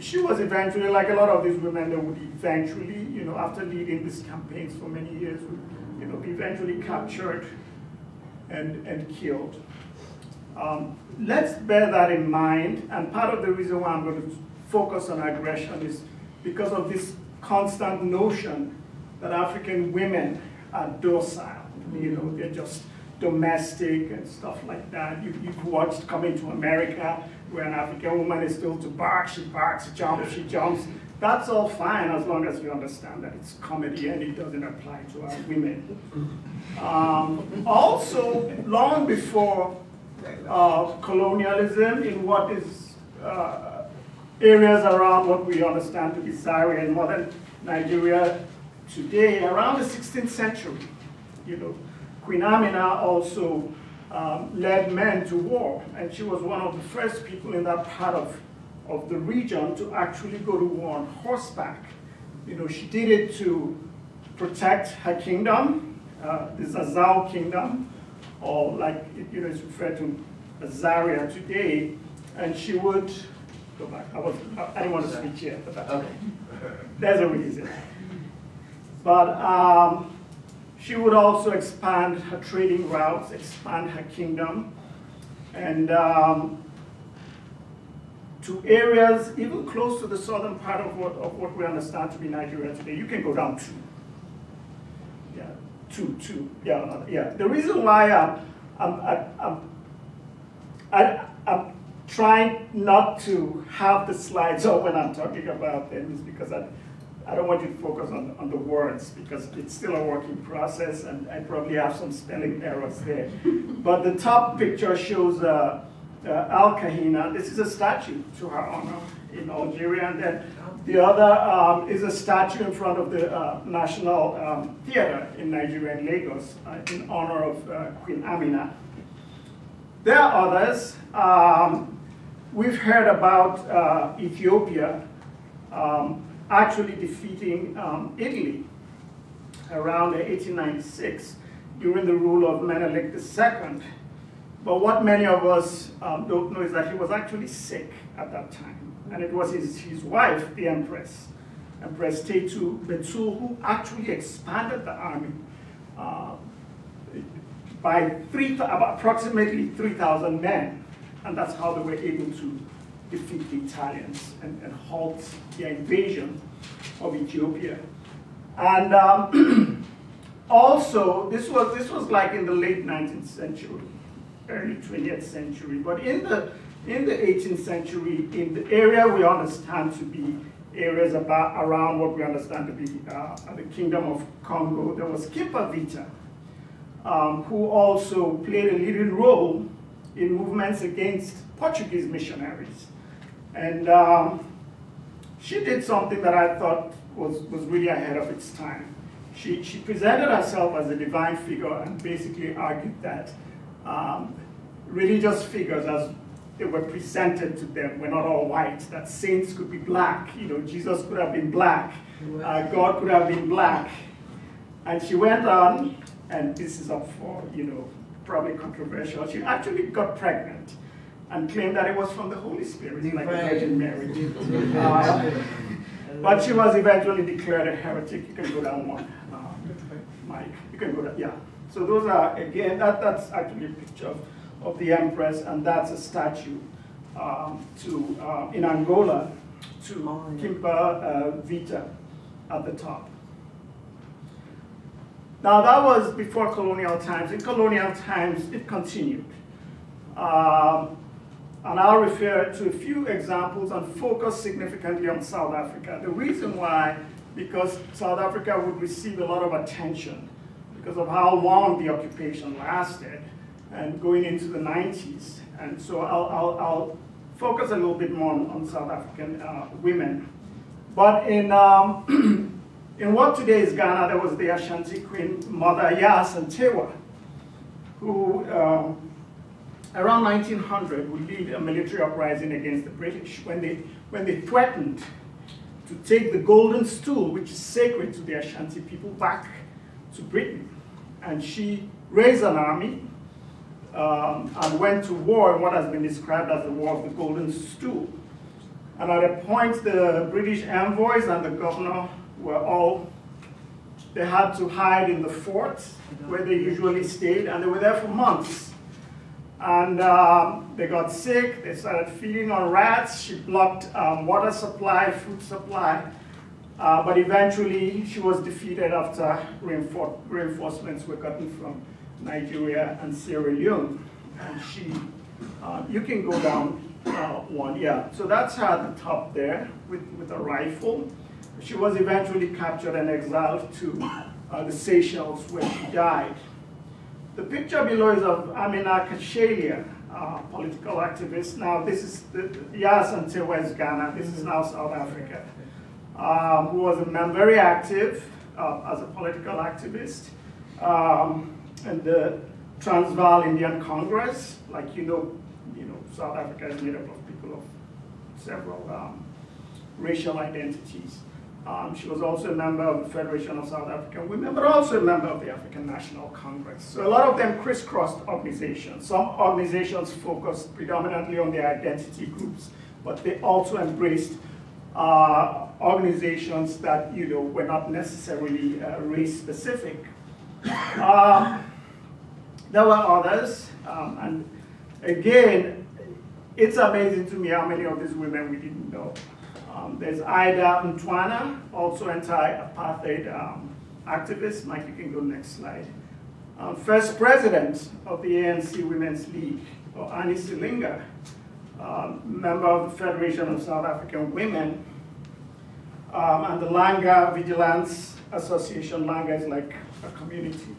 She was eventually, like a lot of these women, they would eventually, you know, after leading these campaigns for many years, would, you know, be eventually captured and killed. Let's bear that in mind, and part of the reason why I'm going to focus on aggression is because of this constant notion that African women are docile. You know, they're just domestic and stuff like that. You've watched Coming to America, where an African woman is told to bark, she barks, she jumps. That's all fine as long as you understand that it's comedy and it doesn't apply to our women. Also, long before colonialism, in what is areas around what we understand to be Zaire and modern Nigeria today, around the 16th century, you know, Queen Amina also led men to war, and she was one of the first people in that part of the region to actually go to war on horseback. You know, she did it to protect her kingdom, the Zazao kingdom, or like, you know, it's referred to as Zaria today, and she would, go back, I didn't want to speak here, but that's okay. There's a reason. But she would also expand her trading routes, expand her kingdom, and to areas even close to the southern part of what we understand to be Nigeria today. You can go down two. Yeah. The reason why I'm trying not to have the slides up when I'm talking about them is because I don't want you to focus on the words, because it's still a working process and I probably have some spelling errors there. But the top picture shows Al-Kahina. This is a statue to her honor in Algeria. And then The other is a statue in front of the National Theatre in Nigeria, in Lagos, in honor of Queen Amina. There are others. We've heard about Ethiopia actually defeating Italy around 1896 during the rule of Menelik II. But what many of us don't know is that he was actually sick at that time. And it was his wife, the Empress Tetu Betul, who actually expanded the army by approximately 3,000 men. And that's how they were able to defeat the Italians and halt their invasion of Ethiopia. And also, this was like in the late 19th century, early 20th century. But in the 18th century, in the area we understand to be areas around what we understand to be the Kingdom of Congo, there was Kimpa Vita, who also played a leading role in movements against Portuguese missionaries. And she did something that I thought was really ahead of its time. She presented herself as a divine figure and basically argued that religious figures, as they were presented to them, were not all white, that saints could be black, Jesus could have been black, God could have been black. And she went on, and this is up for, probably controversial, she actually got pregnant and claimed that it was from the Holy Spirit, like the Virgin Mary. But she was eventually declared a heretic. You can go down one, Mike. You can go down, yeah. So those are, again, that's actually a picture of the Empress, and that's a statue in Angola to Kimpa Vita at the top. Now that was before colonial times. In colonial times, it continued. And I'll refer to a few examples and focus significantly on South Africa. The reason why, because South Africa would receive a lot of attention because of how long the occupation lasted and going into the 90s. And so I'll focus a little bit more on South African women. But in what today is Ghana, there was the Ashanti Queen, Mother Yasantewa, who around 1900 would lead a military uprising against the British when they threatened to take the golden stool, which is sacred to the Ashanti people, back to Britain. And she raised an army and went to war in what has been described as the War of the Golden Stool. And at a point, the British envoys and the governor were they had to hide in the fort where they usually stayed, and they were there for months. And they got sick, they started feeding on rats, she blocked water supply, food supply, but eventually she was defeated after reinforcements were gotten from Nigeria and Sierra Leone. And you can go down one, yeah. So that's her at the top there with a rifle. She was eventually captured and exiled to the Seychelles where she died. The picture below is of Amina Kashelia, political activist. Now this is until West Ghana. This is now South Africa, who was very active as a political activist in the Transvaal Indian Congress. Like South Africa is made up of people of several racial identities. She was also a member of the Federation of South African Women, but also a member of the African National Congress. So a lot of them crisscrossed organizations. Some organizations focused predominantly on their identity groups, but they also embraced organizations that were not necessarily race specific. There were others, and again, it's amazing to me how many of these women we didn't know. There's Ida Ntwana, also anti-apartheid activist. Mike, you can go next slide. First president of the ANC Women's League, Annie Silinga, member of the Federation of South African Women, and the Langa Vigilance Association. Langa is like a community.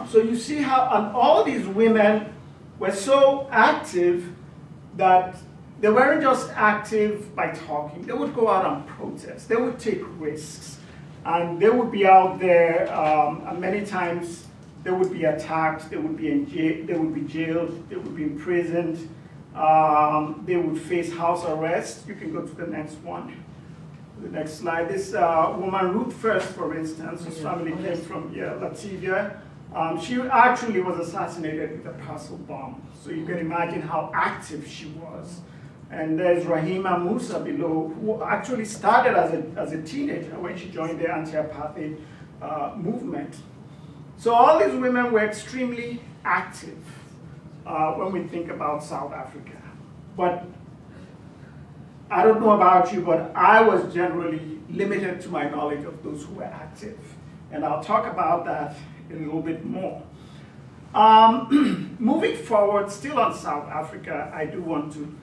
So you see how, and all these women were so active that they weren't just active by talking. They would go out and protest. They would take risks. And they would be out there, and many times they would be attacked, they would be in jail, they would be jailed, they would be imprisoned, they would face house arrest. You can go to the next one. The next slide. This woman, Ruth First, for instance, whose family came from Latvia. She actually was assassinated with a parcel bomb. So you can imagine how active she was. And there's Rahima Musa below, who actually started as a teenager when she joined the anti-apartheid movement. So all these women were extremely active when we think about South Africa. But I don't know about you, but I was generally limited to my knowledge of those who were active. And I'll talk about that a little bit more. Moving forward, still on South Africa, I do want to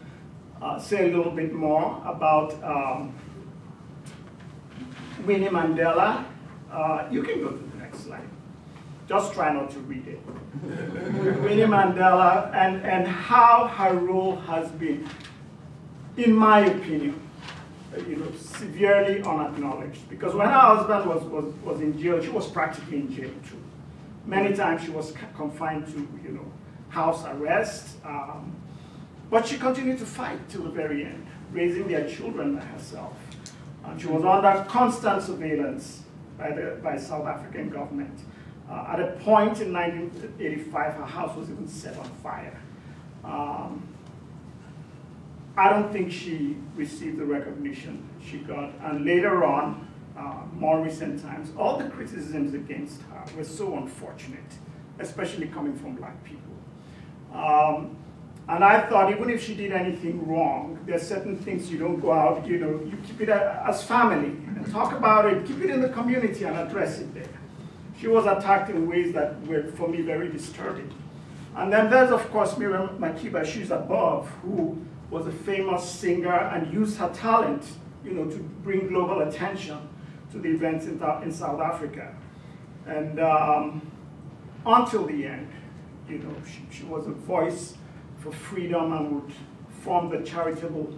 say a little bit more about Winnie Mandela. You can go to the next slide. Just try not to read it. Winnie Mandela and how her role has been, in my opinion, severely unacknowledged. Because when her husband was in jail, she was practically in jail too. Many times she was confined to house arrest. But she continued to fight till the very end, raising their children by herself. She was under constant surveillance by South African government. At a point in 1985, her house was even set on fire. I don't think she received the recognition she got. And later on, more recent times, all the criticisms against her were so unfortunate, especially coming from Black people. And I thought, even if she did anything wrong, there are certain things you don't go out, you keep it as family and talk about it, keep it in the community and address it there. She was attacked in ways that were, for me, very disturbing. And then there's, of course, Miriam Makeba, she's above, who was a famous singer and used her talent, to bring global attention to the events in South Africa. And until the end, she was a voice for freedom and would form the charitable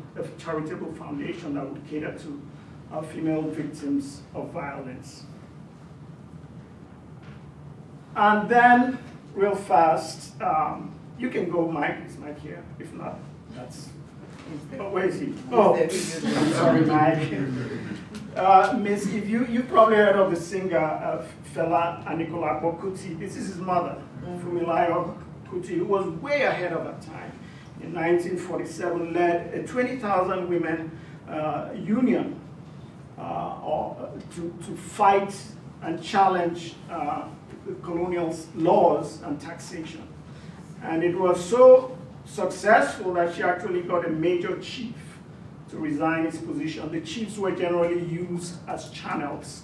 foundation that would cater to female victims of violence. And then, real fast, you can go, Mike. Is Mike here? If not, that's. Oh, where is he? Oh, sorry, Mike. Miss, if you probably heard of the singer Fela Anikulapo Kuti. This is his mother, Fumilayo Kuti, who was way ahead of her time. In 1947, led a 20,000 women union to fight and challenge the colonial laws and taxation. And it was so successful that she actually got a major chief to resign his position. The chiefs were generally used as channels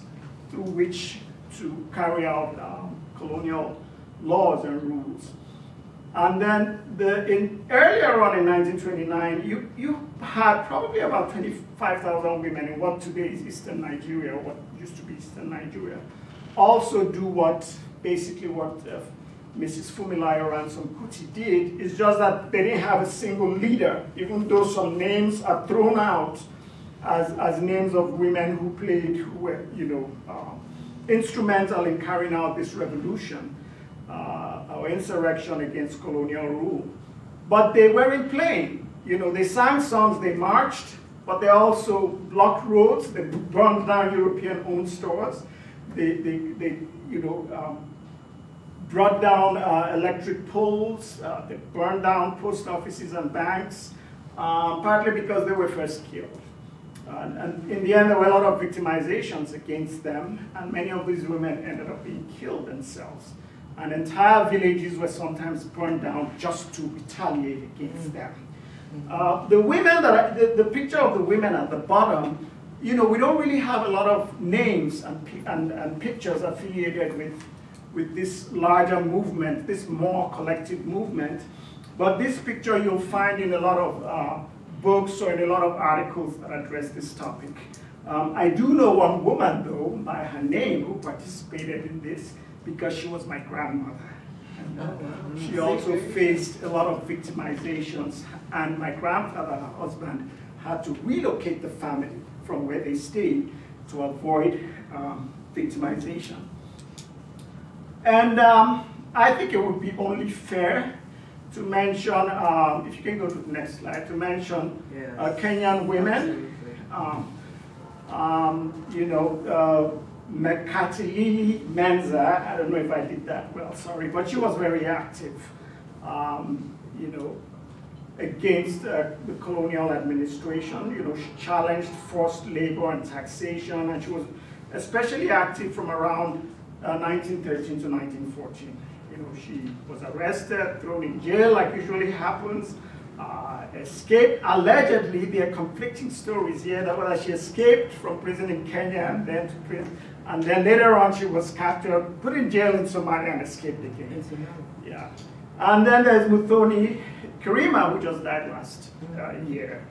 through which to carry out colonial laws and rules. And then earlier on in 1929, you had probably about 25,000 women in what today is Eastern Nigeria, what used to be Eastern Nigeria, also do basically what Mrs. Fumilayo Ransom Kuti did, is just that they didn't have a single leader, even though some names are thrown out as names of women who were, instrumental in carrying out this revolution or insurrection against colonial rule. But they weren't playing. They sang songs, they marched, but they also blocked roads, they burned down European-owned stores, they brought down electric poles, they burned down post offices and banks, partly because they were first killed. And in the end, there were a lot of victimizations against them, and many of these women ended up being killed themselves. And entire villages were sometimes burned down just to retaliate against them. The women the picture of the women at the bottom, we don't really have a lot of names and pictures affiliated with this larger movement, this more collective movement. But this picture you'll find in a lot of books or in a lot of articles that address this topic. I do know one woman, though, by her name, who participated in this because she was my grandmother. She also faced a lot of victimizations, and my grandfather, her husband, had to relocate the family from where they stayed to avoid victimization. And I think it would be only fair to mention, if you can go to the next slide, to mention Kenyan women. Mekatilili Menza, I don't know if I did that well, sorry, but she was very active, against the colonial administration. She challenged forced labor and taxation, and she was especially active from around 1913 to 1914. She was arrested, thrown in jail, like usually happens, escaped. Allegedly, there are conflicting stories here that whether she escaped from prison in Kenya and then to prison, and then later on she was captured, put in jail in Somalia, and escaped again. Yeah. And then there's Muthoni Karima, who just died last year,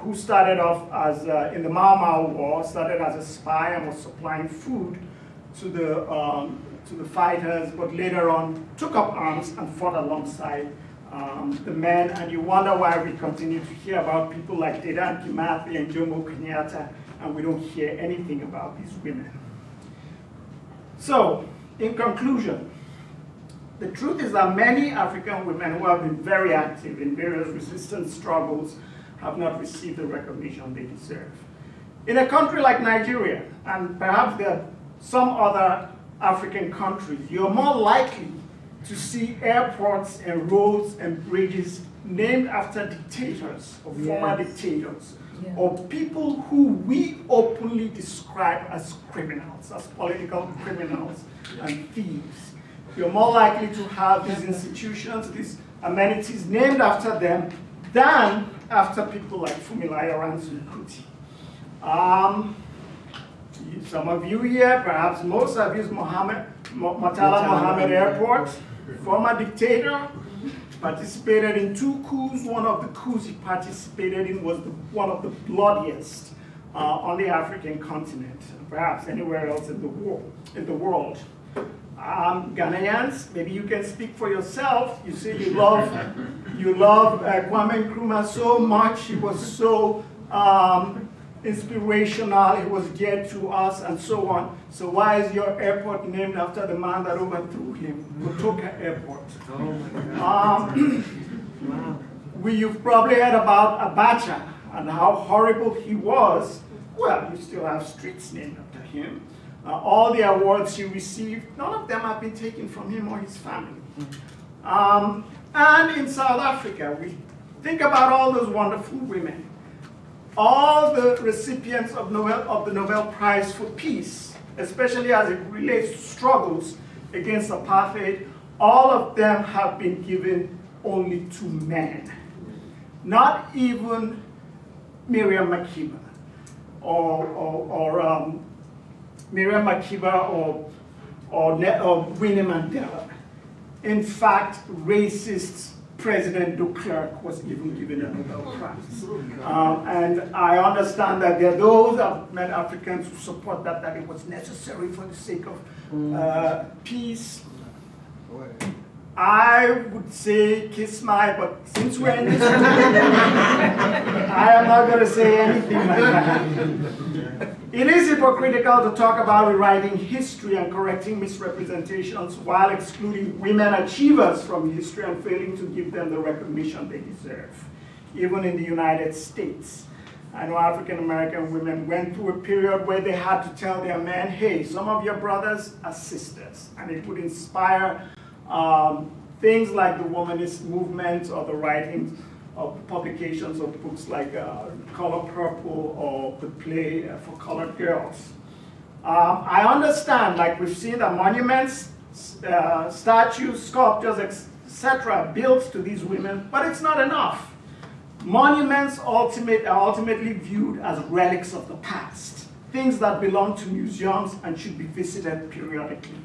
who started off as, in the Mau Mau War, started as a spy and was supplying food to the fighters, but later on took up arms and fought alongside the men. And you wonder why we continue to hear about people like Dedan Kimathi and Jomo Kenyatta, and we don't hear anything about these women. So, in conclusion, the truth is that many African women who have been very active in various resistance struggles have not received the recognition they deserve. In a country like Nigeria, and perhaps there are some other African countries, you're more likely to see airports and roads and bridges named after dictators or former dictators, or people who we openly describe as criminals, as political criminals and thieves. You're more likely to have these institutions, these amenities named after them than after people like Fumilayo Ransu-Kuti. Some of you here, perhaps most have used Murtala Mohammed Airport, former dictator, participated in 2 coups. One of the coups he participated in was one of the bloodiest on the African continent, perhaps anywhere else in the world. Ghanaians, maybe you can speak for yourself. You say you love Kwame Nkrumah so much. He was so inspirational, he was dear to us, and so on. So why is your airport named after the man that overthrew him, Kotoka Airport? You've probably heard about Abacha and how horrible he was. Well, you still have streets named after him. All the awards he received, none of them have been taken from him or his family. And in South Africa, we think about all those wonderful women. All the recipients of the Nobel Prize for Peace, especially as it relates to struggles against apartheid, all of them have been given only to men. Not even Miriam Makeba or Winnie Mandela. In fact, racist President de Klerk was even given a Nobel Prize. And I understand that there are those men Africans who support that it was necessary for the sake of peace. I would say kiss my, but since we're in this room, I am not going to say anything like that. It is hypocritical to talk about rewriting history and correcting misrepresentations while excluding women achievers from history and failing to give them the recognition they deserve. Even in the United States, I know African American women went through a period where they had to tell their men, hey, some of your brothers are sisters, and it would inspire things like the womanist movement or the writings of publications of books like Color Purple or the play for colored girls. I understand, like we've seen the monuments, statues, sculptures, etc. built to these women, but it's not enough. Monuments are ultimately viewed as relics of the past, things that belong to museums and should be visited periodically.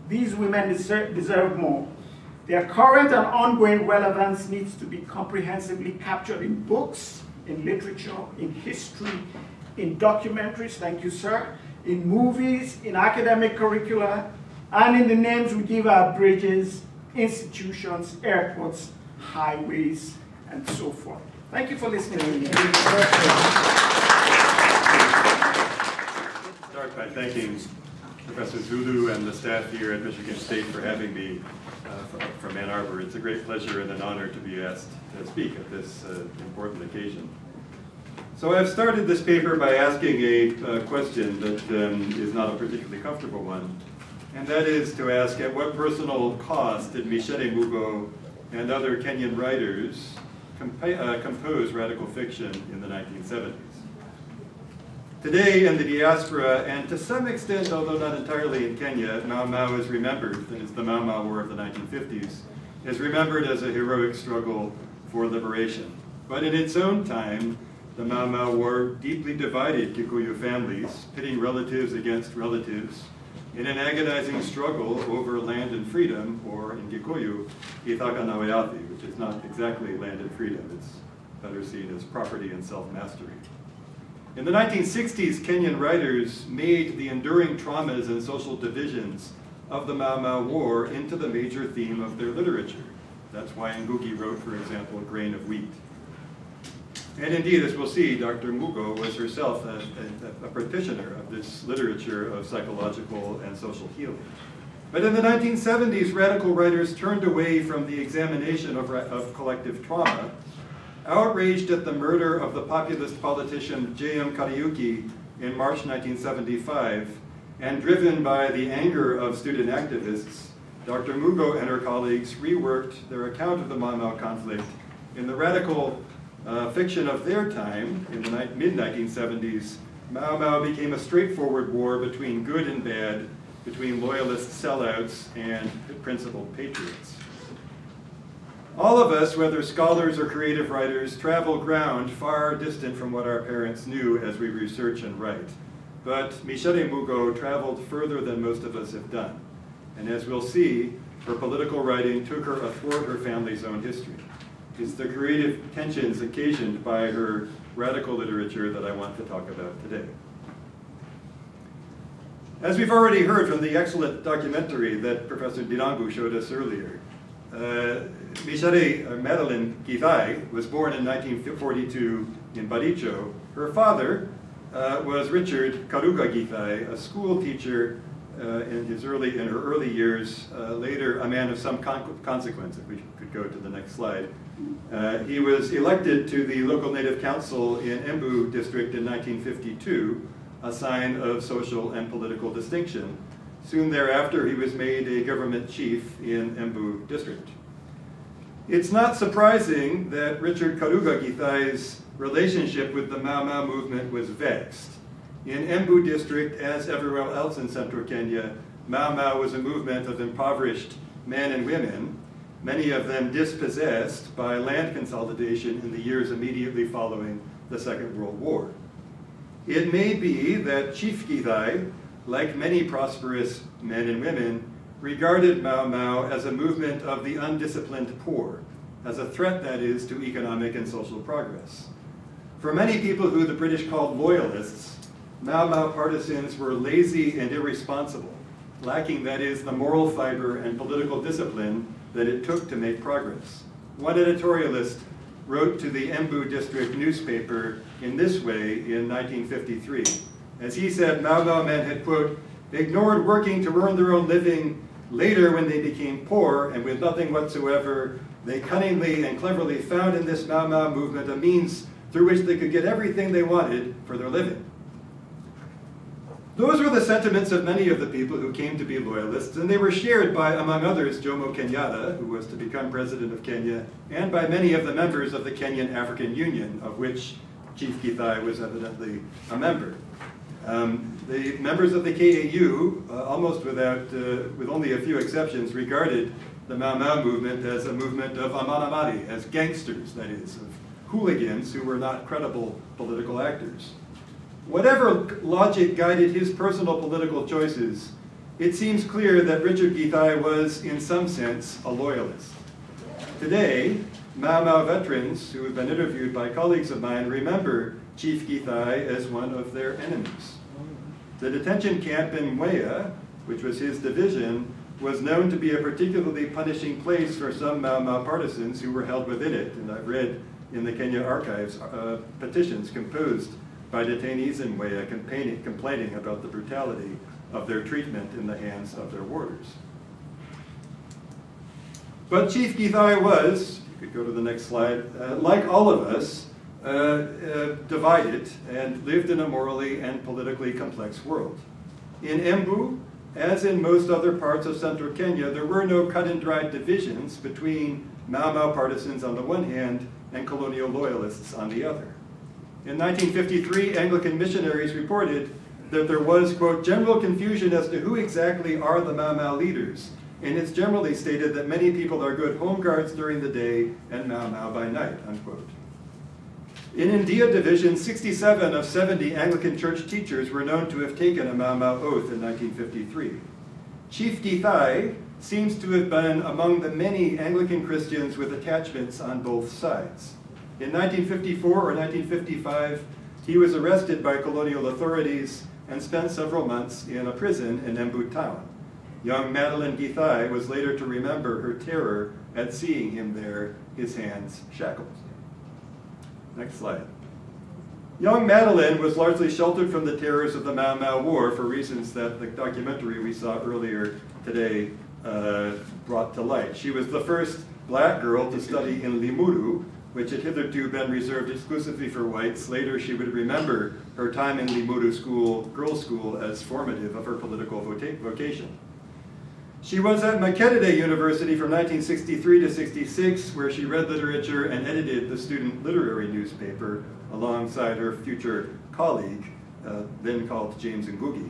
These women deserve more. Their current and ongoing relevance needs to be comprehensively captured in books, in literature, in history, in documentaries, thank you, sir, in movies, in academic curricula, and in the names we give our bridges institutions, airports, highways, and so forth. Thank you for listening. Start by thanking Professor Zulu and the staff here at Michigan State for having me from Ann Arbor. It's a great pleasure and an honor to be asked to speak at this important occasion. So I've started this paper by asking a question that is not a particularly comfortable one, and that is to ask, at what personal cost did Micere Mugo and other Kenyan writers compose radical fiction in the 1970s? Today in the diaspora, and to some extent, although not entirely in Kenya, Mau Mau is remembered, that is the Mau Mau War of the 1950s, is remembered as a heroic struggle for liberation. But in its own time, the Mau Mau War deeply divided Kikuyu families, pitting relatives against relatives, in an agonizing struggle over land and freedom, or in Gikuyu, Ithaka Naweathi, which is not exactly land and freedom, it's better seen as property and self-mastery. In the 1960s, Kenyan writers made the enduring traumas and social divisions of the Mau Mau War into the major theme of their literature. That's why Ngugi wrote, for example, Grain of Wheat. And indeed, as we'll see, Dr. Mugo was herself a practitioner of this literature of psychological and social healing. But in the 1970s, radical writers turned away from the examination of collective trauma, outraged at the murder of the populist politician J.M. Kariuki in March 1975, and driven by the anger of student activists, Dr. Mugo and her colleagues reworked their account of the Mau Mau conflict in the radical fiction of their time. In the mid-1970s, Mau Mau became a straightforward war between good and bad, between loyalist sellouts and principled patriots. All of us, whether scholars or creative writers, travel ground far distant from what our parents knew as we research and write. But Micere Mugo traveled further than most of us have done. And as we'll see, her political writing took her athwart her family's own history. It's the creative tensions occasioned by her radical literature that I want to talk about today. As we've already heard from the excellent documentary that Professor Ndirangu showed us earlier, Micere Madeline Githae was born in 1942 in Baricho. Her father was Richard Karuga Githae, a school teacher in her early years, later a man of some consequence, if we could go to the next slide. He was elected to the local native council in Embu district in 1952, a sign of social and political distinction. Soon thereafter, he was made a government chief in Embu district. It's not surprising that Richard Karuga Githae's relationship with the Mau Mau movement was vexed. In Embu district, as everywhere else in central Kenya, Mau Mau was a movement of impoverished men and women, many of them dispossessed by land consolidation in the years immediately following the Second World War. It may be that Chief Githae, like many prosperous men and women, regarded Mau Mau as a movement of the undisciplined poor, as a threat, that is, to economic and social progress. For many people who the British called loyalists, Mau Mau partisans were lazy and irresponsible, lacking, that is, the moral fiber and political discipline that it took to make progress. One editorialist wrote to the Embu district newspaper in this way in 1953. As he said, Mau Mau men had, quote, ignored working to earn their own living. Later, when they became poor and with nothing whatsoever, they cunningly and cleverly found in this Mau Mau movement a means through which they could get everything they wanted for their living. Those were the sentiments of many of the people who came to be loyalists, and they were shared by, among others, Jomo Kenyatta, who was to become president of Kenya, and by many of the members of the Kenyan African Union, of which Chief Githae was evidently a member. The members of the KAU, almost with only a few exceptions, regarded the Mau Mau movement as a movement of amanamari, as gangsters, that is, of hooligans who were not credible political actors. Whatever logic guided his personal political choices, it seems clear that Richard Githae was, in some sense, a loyalist. Today, Mau Mau veterans who have been interviewed by colleagues of mine remember Chief Githae as one of their enemies. The detention camp in Mwea, which was his division, was known to be a particularly punishing place for some Mau Mau partisans who were held within it, and I've read in the Kenya archives petitions composed by detainees in Wea complaining about the brutality of their treatment in the hands of their warders. But Chief Githae was, you could go to the next slide, like all of us, divided and lived in a morally and politically complex world. In Embu, as in most other parts of central Kenya, there were no cut-and-dried divisions between Mau Mau partisans on the one hand and colonial loyalists on the other. In 1953, Anglican missionaries reported that there was, quote, general confusion as to who exactly are the Mau Mau leaders, and it's generally stated that many people are good home guards during the day and Mau Mau by night, unquote. In India Division, 67 of 70 Anglican church teachers were known to have taken a Mau Mau oath in 1953. Chief Githae seems to have been among the many Anglican Christians with attachments on both sides. In 1954 or 1955, he was arrested by colonial authorities and spent several months in a prison in Embu town. Young Madeline Githae was later to remember her terror at seeing him there, his hands shackled. Next slide. Young Madeline was largely sheltered from the terrors of the Mau Mau War for reasons that the documentary we saw earlier today brought to light. She was the first black girl to study in Limuru, which had hitherto been reserved exclusively for whites. Later, she would remember her time in Limuru school, girls' school, as formative of her political vocation. She was at Makerere University from 1963 to 66, where she read literature and edited the student literary newspaper alongside her future colleague, then called James Ngugi.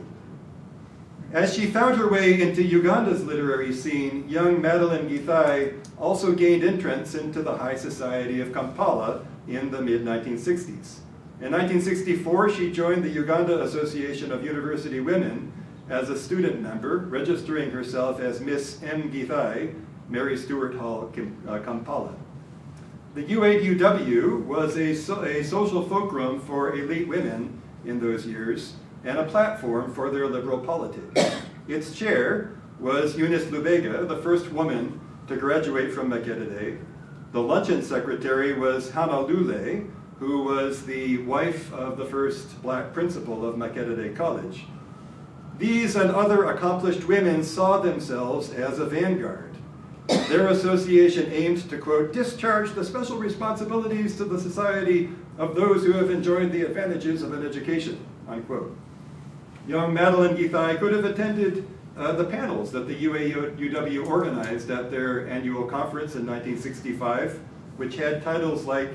As she found her way into Uganda's literary scene, young Madeline Githae also gained entrance into the high society of Kampala in the mid-1960s. In 1964, she joined the Uganda Association of University Women as a student member, registering herself as Miss M. Githae, Mary Stuart Hall, Kampala. The UAUW was a social fulcrum for elite women in those years, and a platform for their liberal politics. Its chair was Eunice Lubega, the first woman to graduate from Makerere. The luncheon secretary was Hannah Lule, who was the wife of the first black principal of Makerere College. These and other accomplished women saw themselves as a vanguard. Their association aimed to, quote, discharge the special responsibilities to the society of those who have enjoyed the advantages of an education, unquote. Young Madeline Githae could have attended the panels that the UAUW organized at their annual conference in 1965, which had titles like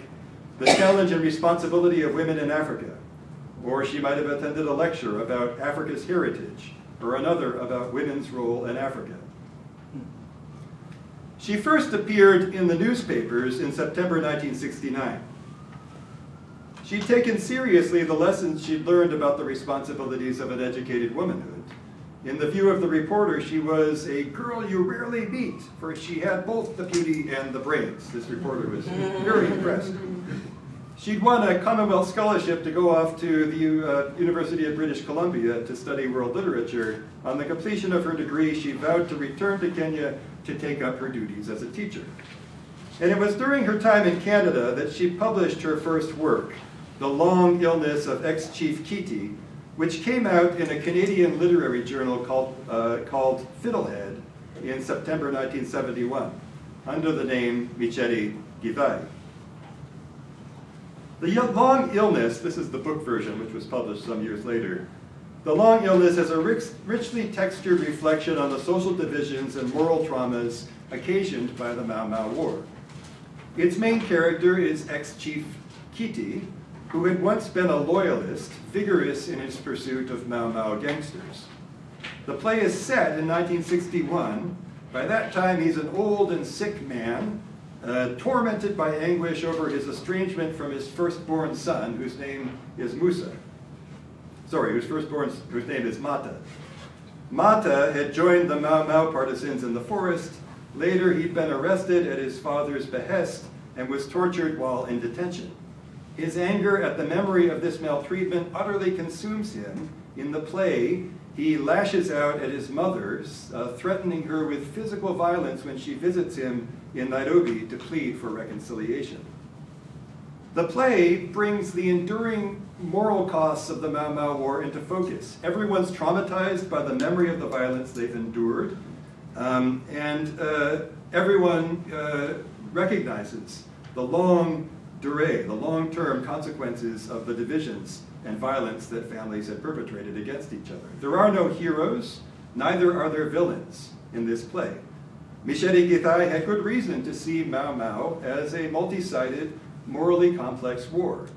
The Challenge and Responsibility of Women in Africa, or she might have attended a lecture about Africa's heritage, or another about women's role in Africa. She first appeared in the newspapers in September 1969. She'd taken seriously the lessons she'd learned about the responsibilities of an educated womanhood. In the view of the reporter, she was a girl you rarely meet, for she had both the beauty and the brains. This reporter was very impressed. She'd won a Commonwealth Scholarship to go off to the University of British Columbia to study world literature. On the completion of her degree, she vowed to return to Kenya to take up her duties as a teacher. And it was during her time in Canada that she published her first work, The Long Illness of Ex-Chief Kiti, which came out in a Canadian literary journal called Fiddlehead in September 1971, under the name Micere Githae. The Long Illness, this is the book version, which was published some years later. The Long Illness is a richly textured reflection on the social divisions and moral traumas occasioned by the Mau Mau War. Its main character is ex-Chief Kiti, who had once been a loyalist, vigorous in his pursuit of Mau Mau gangsters. The play is set in 1961. By that time, he's an old and sick man, tormented by anguish over his estrangement from his firstborn son, whose name is Musa. Sorry, whose name is Mata. Mata had joined the Mau Mau partisans in the forest. Later, he'd been arrested at his father's behest and was tortured while in detention. His anger at the memory of this maltreatment utterly consumes him. In the play, he lashes out at his mother, threatening her with physical violence when she visits him in Nairobi to plead for reconciliation. The play brings the enduring moral costs of the Mau Mau War into focus. Everyone's traumatized by the memory of the violence they've endured, and everyone recognizes the long durée, the long-term consequences of the divisions and violence that families had perpetrated against each other. There are no heroes, neither are there villains in this play. Micere Githae had good reason to see Mau Mau as a multi-sided, morally complex war.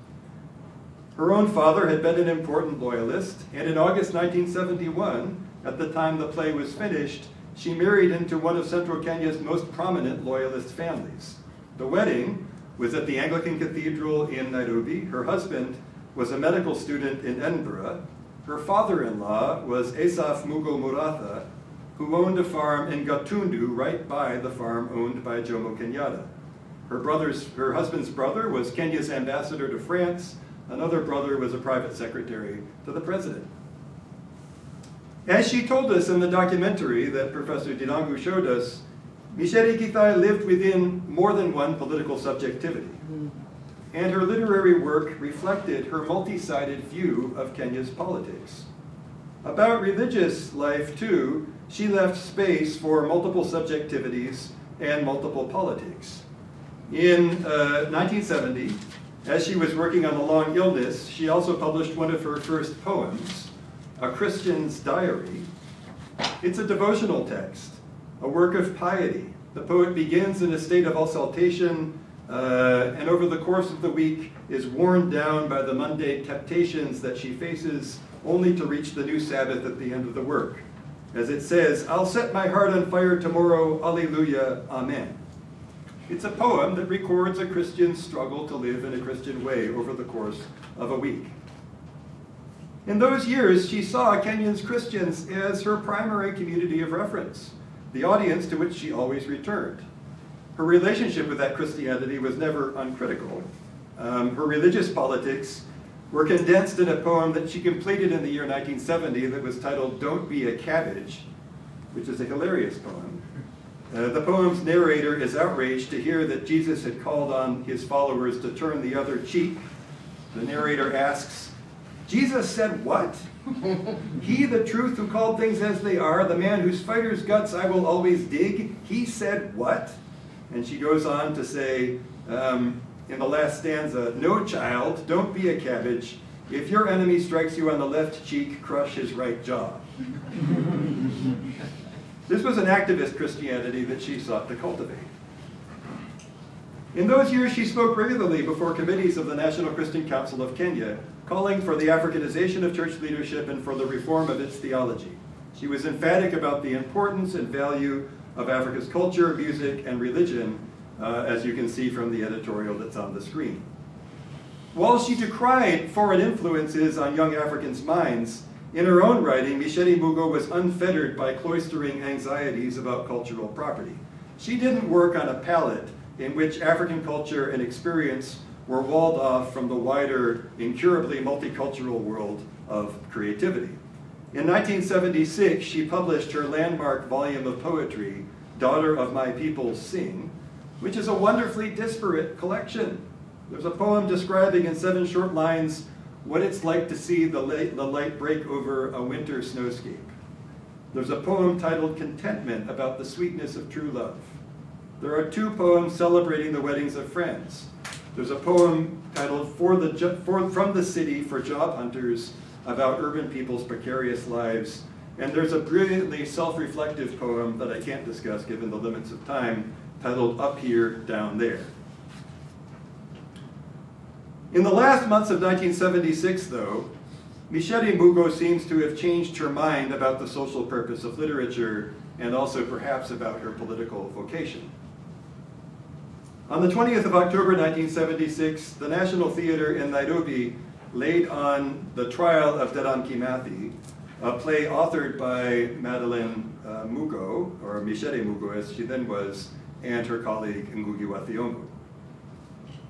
Her own father had been an important loyalist, and in August 1971, at the time the play was finished, she married into one of central Kenya's most prominent loyalist families. The wedding was at the Anglican Cathedral in Nairobi. Her husband was a medical student in Edinburgh. Her father-in-law was Asaph Mugo Muratha, who owned a farm in Gatundu right by the farm owned by Jomo Kenyatta. Her husband's brother was Kenya's ambassador to France. Another brother was a private secretary to the president. As she told us in the documentary that Professor Ndirangu showed us, Micere Githae lived within more than one political subjectivity, and her literary work reflected her multi-sided view of Kenya's politics. About religious life, too, she left space for multiple subjectivities and multiple politics. In 1970, as she was working on a long illness, she also published one of her first poems, A Christian's Diary. It's a devotional text, a work of piety. The poet begins in a state of exaltation, and over the course of the week is worn down by the mundane temptations that she faces, only to reach the new Sabbath at the end of the work. As it says, I'll set my heart on fire tomorrow, alleluia, amen. It's a poem that records a Christian's struggle to live in a Christian way over the course of a week. In those years, she saw Kenyan's Christians as her primary community of reference, the audience to which she always returned. Her relationship with that Christianity was never uncritical. Her religious politics were condensed in a poem that she completed in the year 1970 that was titled Don't Be a Cabbage, which is a hilarious poem. The poem's narrator is outraged to hear that Jesus had called on his followers to turn the other cheek. The narrator asks, Jesus said what? He, the truth, who called things as they are, the man whose fighter's guts I will always dig, he said what? And she goes on to say, in the last stanza, no child, don't be a cabbage. If your enemy strikes you on the left cheek, crush his right jaw. This was an activist Christianity that she sought to cultivate. In those years, she spoke regularly before committees of the National Christian Council of Kenya, calling for the Africanization of church leadership and for the reform of its theology. She was emphatic about the importance and value of Africa's culture, music, and religion, as you can see from the editorial that's on the screen. While she decried foreign influences on young Africans' minds, in her own writing, Micere Mugo was unfettered by cloistering anxieties about cultural property. She didn't work on a palette in which African culture and experience were walled off from the wider, incurably multicultural world of creativity. In 1976, she published her landmark volume of poetry, Daughter of My People Sing, which is a wonderfully disparate collection. There's a poem describing in 7 short lines what it's like to see the light break over a winter snowscape. There's a poem titled Contentment about the sweetness of true love. There are 2 poems celebrating the weddings of friends. There's a poem titled From the City for Job Hunters about urban people's precarious lives. And there's a brilliantly self-reflective poem that I can't discuss given the limits of time, titled Up Here, Down There. In the last months of 1976, though, Micere Mugo seems to have changed her mind about the social purpose of literature and also perhaps about her political vocation. On the 20th of October 1976, the National Theatre in Nairobi laid on The Trial of Dedan Kimathi, a play authored by Madeleine Mugo, or Micere Mugo as she then was, and her colleague Ngugi wa Thiong'o.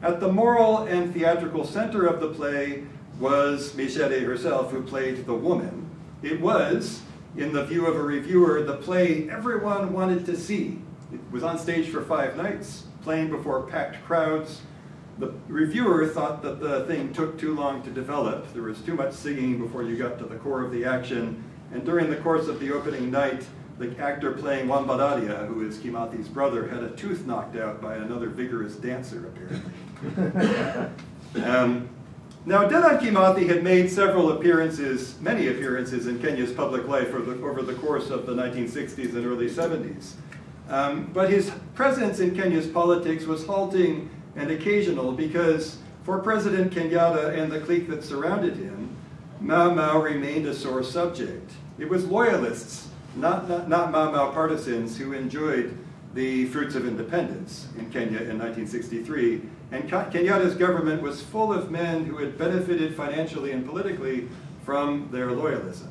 At the moral and theatrical center of the play was Micere herself, who played the woman. It was, in the view of a reviewer, the play everyone wanted to see. It was on stage for 5 nights, playing before packed crowds. The reviewer thought that the thing took too long to develop. There was too much singing before you got to the core of the action. And during the course of the opening night, the actor playing Wambadaria, who is Kimathi's brother, had a tooth knocked out by another vigorous dancer, apparently. Now, Dedan Kimathi had made several appearances, many appearances in Kenya's public life over the course of the 1960s and early 70s. But his presence in Kenya's politics was halting and occasional because for President Kenyatta and the clique that surrounded him, Mau Mau remained a sore subject. It was loyalists, not Mau Mau partisans, who enjoyed the fruits of independence in Kenya in 1963. And Kenyatta's government was full of men who had benefited financially and politically from their loyalism.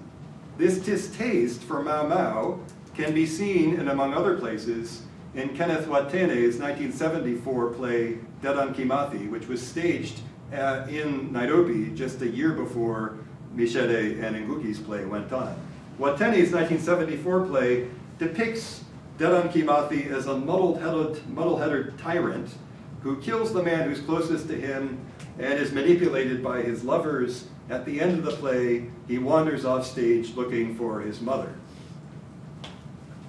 This distaste for Mau Mau can be seen, and among other places, in Kenneth Watene's 1974 play Dedan Kimathi, which was staged in Nairobi just a year before Micere and Ngugi's play went on. Watene's 1974 play depicts Dedan Kimathi as a muddle-headed tyrant who kills the man who's closest to him and is manipulated by his lovers. At the end of the play, he wanders off stage looking for his mother.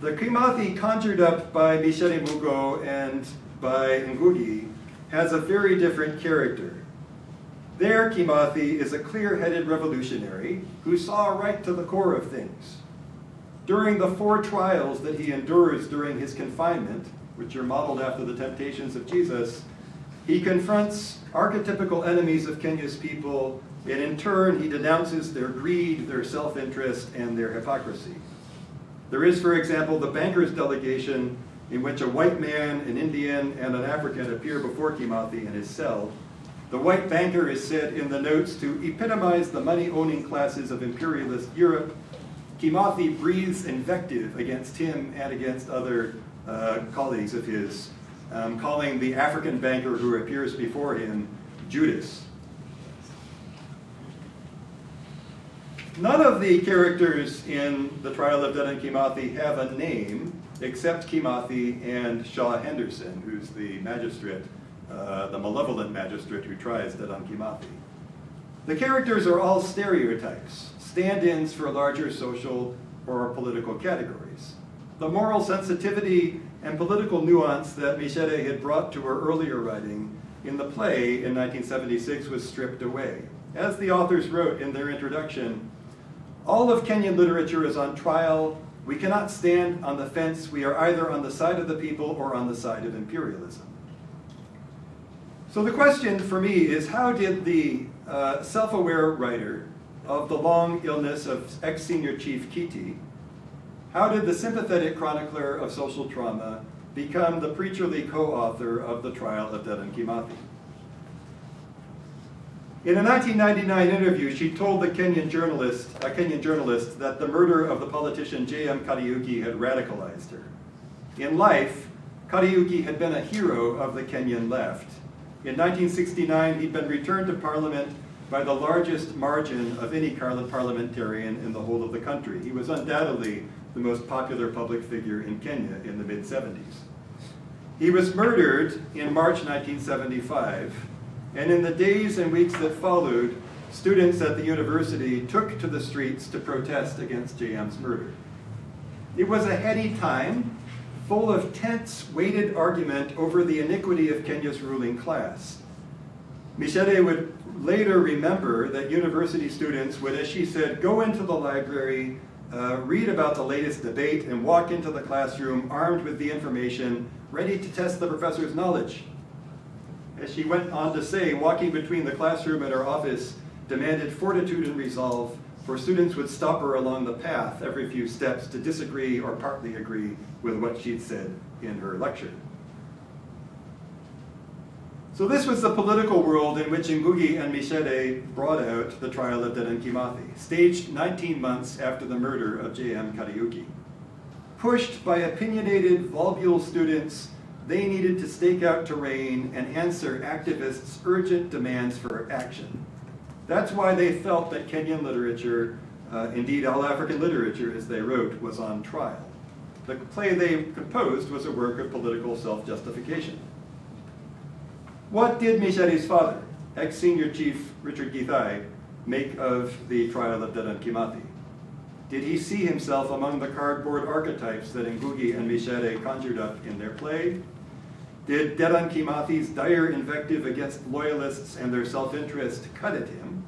The Kimathi conjured up by Micere Mugo and by Ngugi has a very different character. Their Kimathi is a clear-headed revolutionary who saw right to the core of things. During the 4 trials that he endures during his confinement, which are modeled after the temptations of Jesus, he confronts archetypical enemies of Kenya's people, and in turn he denounces their greed, their self-interest, and their hypocrisy. There is, for example, the bankers' delegation in which a white man, an Indian, and an African appear before Kimathi in his cell. The white banker is said in the notes to epitomize the money-owning classes of imperialist Europe. Kimathi breathes invective against him and against other colleagues of his, calling the African banker who appears before him Judas. None of the characters in the trial of Dedan Kimathi have a name except Kimathi and Shaw Henderson, who's the magistrate, the malevolent magistrate who tries Dedan Kimathi. The characters are all stereotypes, stand-ins for larger social or political categories. The moral sensitivity and political nuance that Micere had brought to her earlier writing in the play in 1976 was stripped away. As the authors wrote in their introduction, all of Kenyan literature is on trial. We cannot stand on the fence. We are either on the side of the people or on the side of imperialism. So the question for me is, how did the self-aware writer of the long illness of ex-senior chief Kiti, how did the sympathetic chronicler of social trauma become the preacherly co-author of the trial of Dedan Kimathi? In a 1999 interview, she told a Kenyan journalist that the murder of the politician J.M. Kariuki had radicalized her. In life, Kariuki had been a hero of the Kenyan left. In 1969, he'd been returned to parliament by the largest margin of any parliamentarian in the whole of the country. He was undoubtedly the most popular public figure in Kenya in the mid-70s. He was murdered in March 1975, and in the days and weeks that followed, students at the university took to the streets to protest against JM's murder. It was a heady time, full of tense, weighted argument over the iniquity of Kenya's ruling class. Micere would later remember that university students would, as she said, go into the library, read about the latest debate, and walk into the classroom armed with the information, ready to test the professor's knowledge. As she went on to say, walking between the classroom and her office demanded fortitude and resolve, for students would stop her along the path every few steps to disagree or partly agree with what she'd said in her lecture. So this was the political world in which Ngugi and Micere brought out the trial of Dedan Kimathi, staged 19 months after the murder of J.M. Kariuki. Pushed by opinionated, volubile students, they needed to stake out terrain and answer activists' urgent demands for action. That's why they felt that Kenyan literature, indeed all African literature, as they wrote, was on trial. The play they composed was a work of political self-justification. What did Micere's father, ex-senior chief Richard Githae, make of the trial of Dedan Kimathi? Did he see himself among the cardboard archetypes that Ngugi and Micere conjured up in their play? Did Dedan Kimathi's dire invective against loyalists and their self-interest cut at him?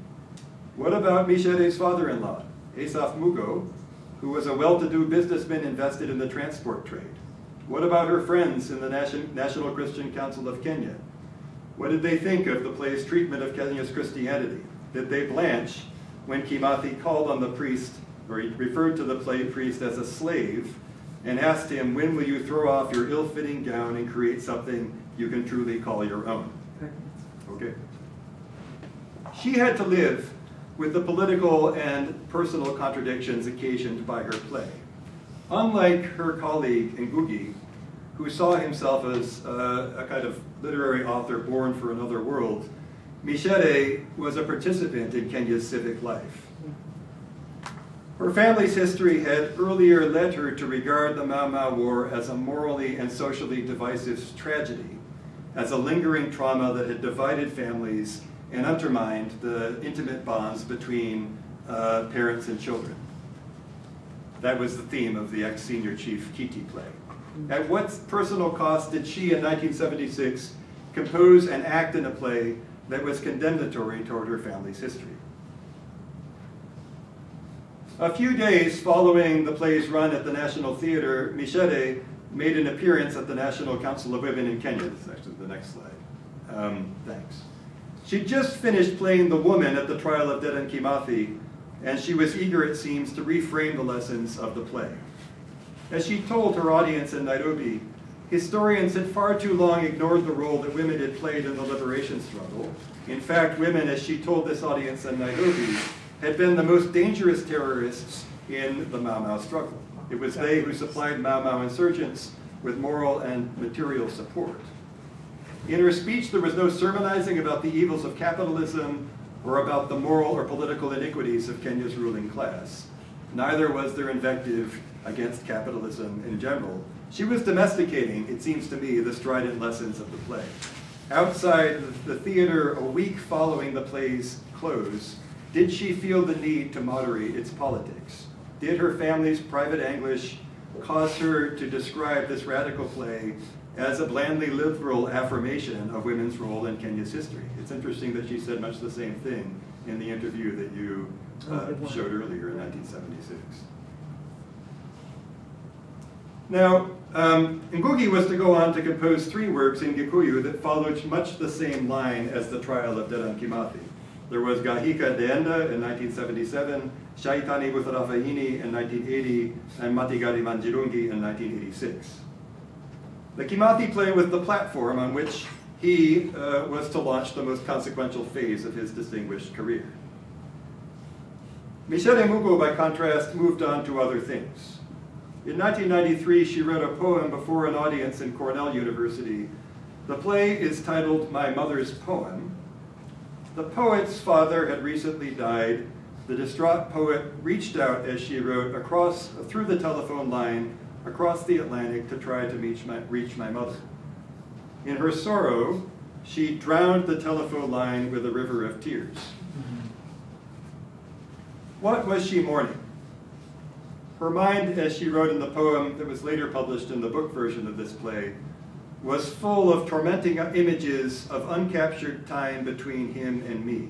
What about Micere's father-in-law, Asaph Mugo, who was a well-to-do businessman invested in the transport trade? What about her friends in the National Christian Council of Kenya? What did they think of the play's treatment of Kenya's Christianity? Did they blanch when Kimathi called on the priest, or he referred to the play priest as a slave, and asked him, when will you throw off your ill-fitting gown and create something you can truly call your own? Okay. She had to live with the political and personal contradictions occasioned by her play. Unlike her colleague Ngugi, who saw himself as a kind of literary author born for another world, Micere was a participant in Kenya's civic life. Her family's history had earlier led her to regard the Mau Mau War as a morally and socially divisive tragedy, as a lingering trauma that had divided families and undermined the intimate bonds between parents and children. That was the theme of the ex-senior chief Kiti play. At what personal cost did she, in 1976, compose and act in a play that was condemnatory toward her family's history? A few days following the play's run at the National Theatre, Micere made an appearance at the National Council of Women in Kenya. This is actually the next slide. Thanks. She'd just finished playing the woman at the trial of Dedan Kimathi, and she was eager, it seems, to reframe the lessons of the play. As she told her audience in Nairobi, historians had far too long ignored the role that women had played in the liberation struggle. In fact, women, as she told this audience in Nairobi, had been the most dangerous terrorists in the Mau Mau struggle. It was they who supplied Mau Mau insurgents with moral and material support. In her speech, there was no sermonizing about the evils of capitalism or about the moral or political iniquities of Kenya's ruling class. Neither was there invective against capitalism in general. She was domesticating, it seems to me, the strident lessons of the play. Outside the theater, a week following the play's close, did she feel the need to moderate its politics? Did her family's private anguish cause her to describe this radical play as a blandly liberal affirmation of women's role in Kenya's history? It's interesting that she said much the same thing in the interview that you showed earlier in 1976. Now, Ngugi was to go on to compose 3 works in Gikuyu that followed much the same line as the trial of Dedan Kimathi. There was Gahika Deenda in 1977, Shaitani Mutharafaini in 1980, and Matigari Manjirungi in 1986. The Kimathi play was the platform on which he was to launch the most consequential phase of his distinguished career. Micere Mugo, by contrast, moved on to other things. In 1993, she read a poem before an audience in Cornell University. The play is titled My Mother's Poem. The poet's father had recently died. The distraught poet reached out, as she wrote, through the telephone line across the Atlantic to try to reach my mother. In her sorrow, she drowned the telephone line with a river of tears. What was she mourning? Her mind, as she wrote in the poem that was later published in the book version of this play, was full of tormenting images of uncaptured time between him and me.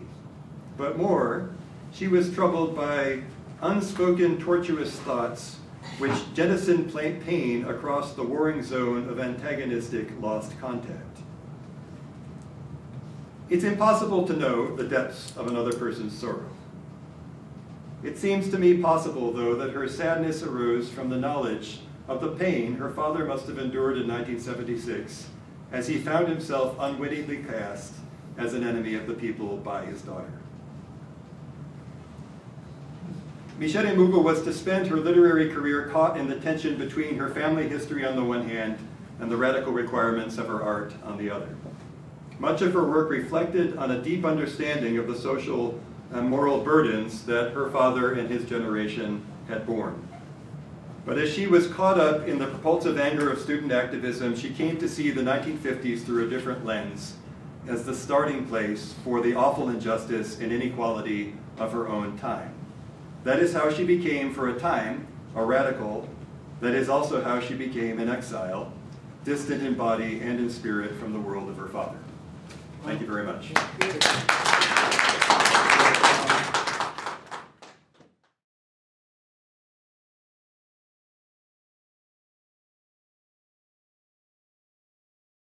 But more, she was troubled by unspoken tortuous thoughts which jettisoned pain across the warring zone of antagonistic lost contact. It's impossible to know the depths of another person's sorrow. It seems to me possible, though, that her sadness arose from the knowledge of the pain her father must have endured in 1976 as he found himself unwittingly cast as an enemy of the people by his daughter. Micere Mugo was to spend her literary career caught in the tension between her family history on the one hand and the radical requirements of her art on the other. Much of her work reflected on a deep understanding of the social and moral burdens that her father and his generation had borne. But as she was caught up in the propulsive anger of student activism, she came to see the 1950s through a different lens, as the starting place for the awful injustice and inequality of her own time. That is how she became, for a time, a radical. That is also how she became an exile, distant in body and in spirit from the world of her father. Thank you very much.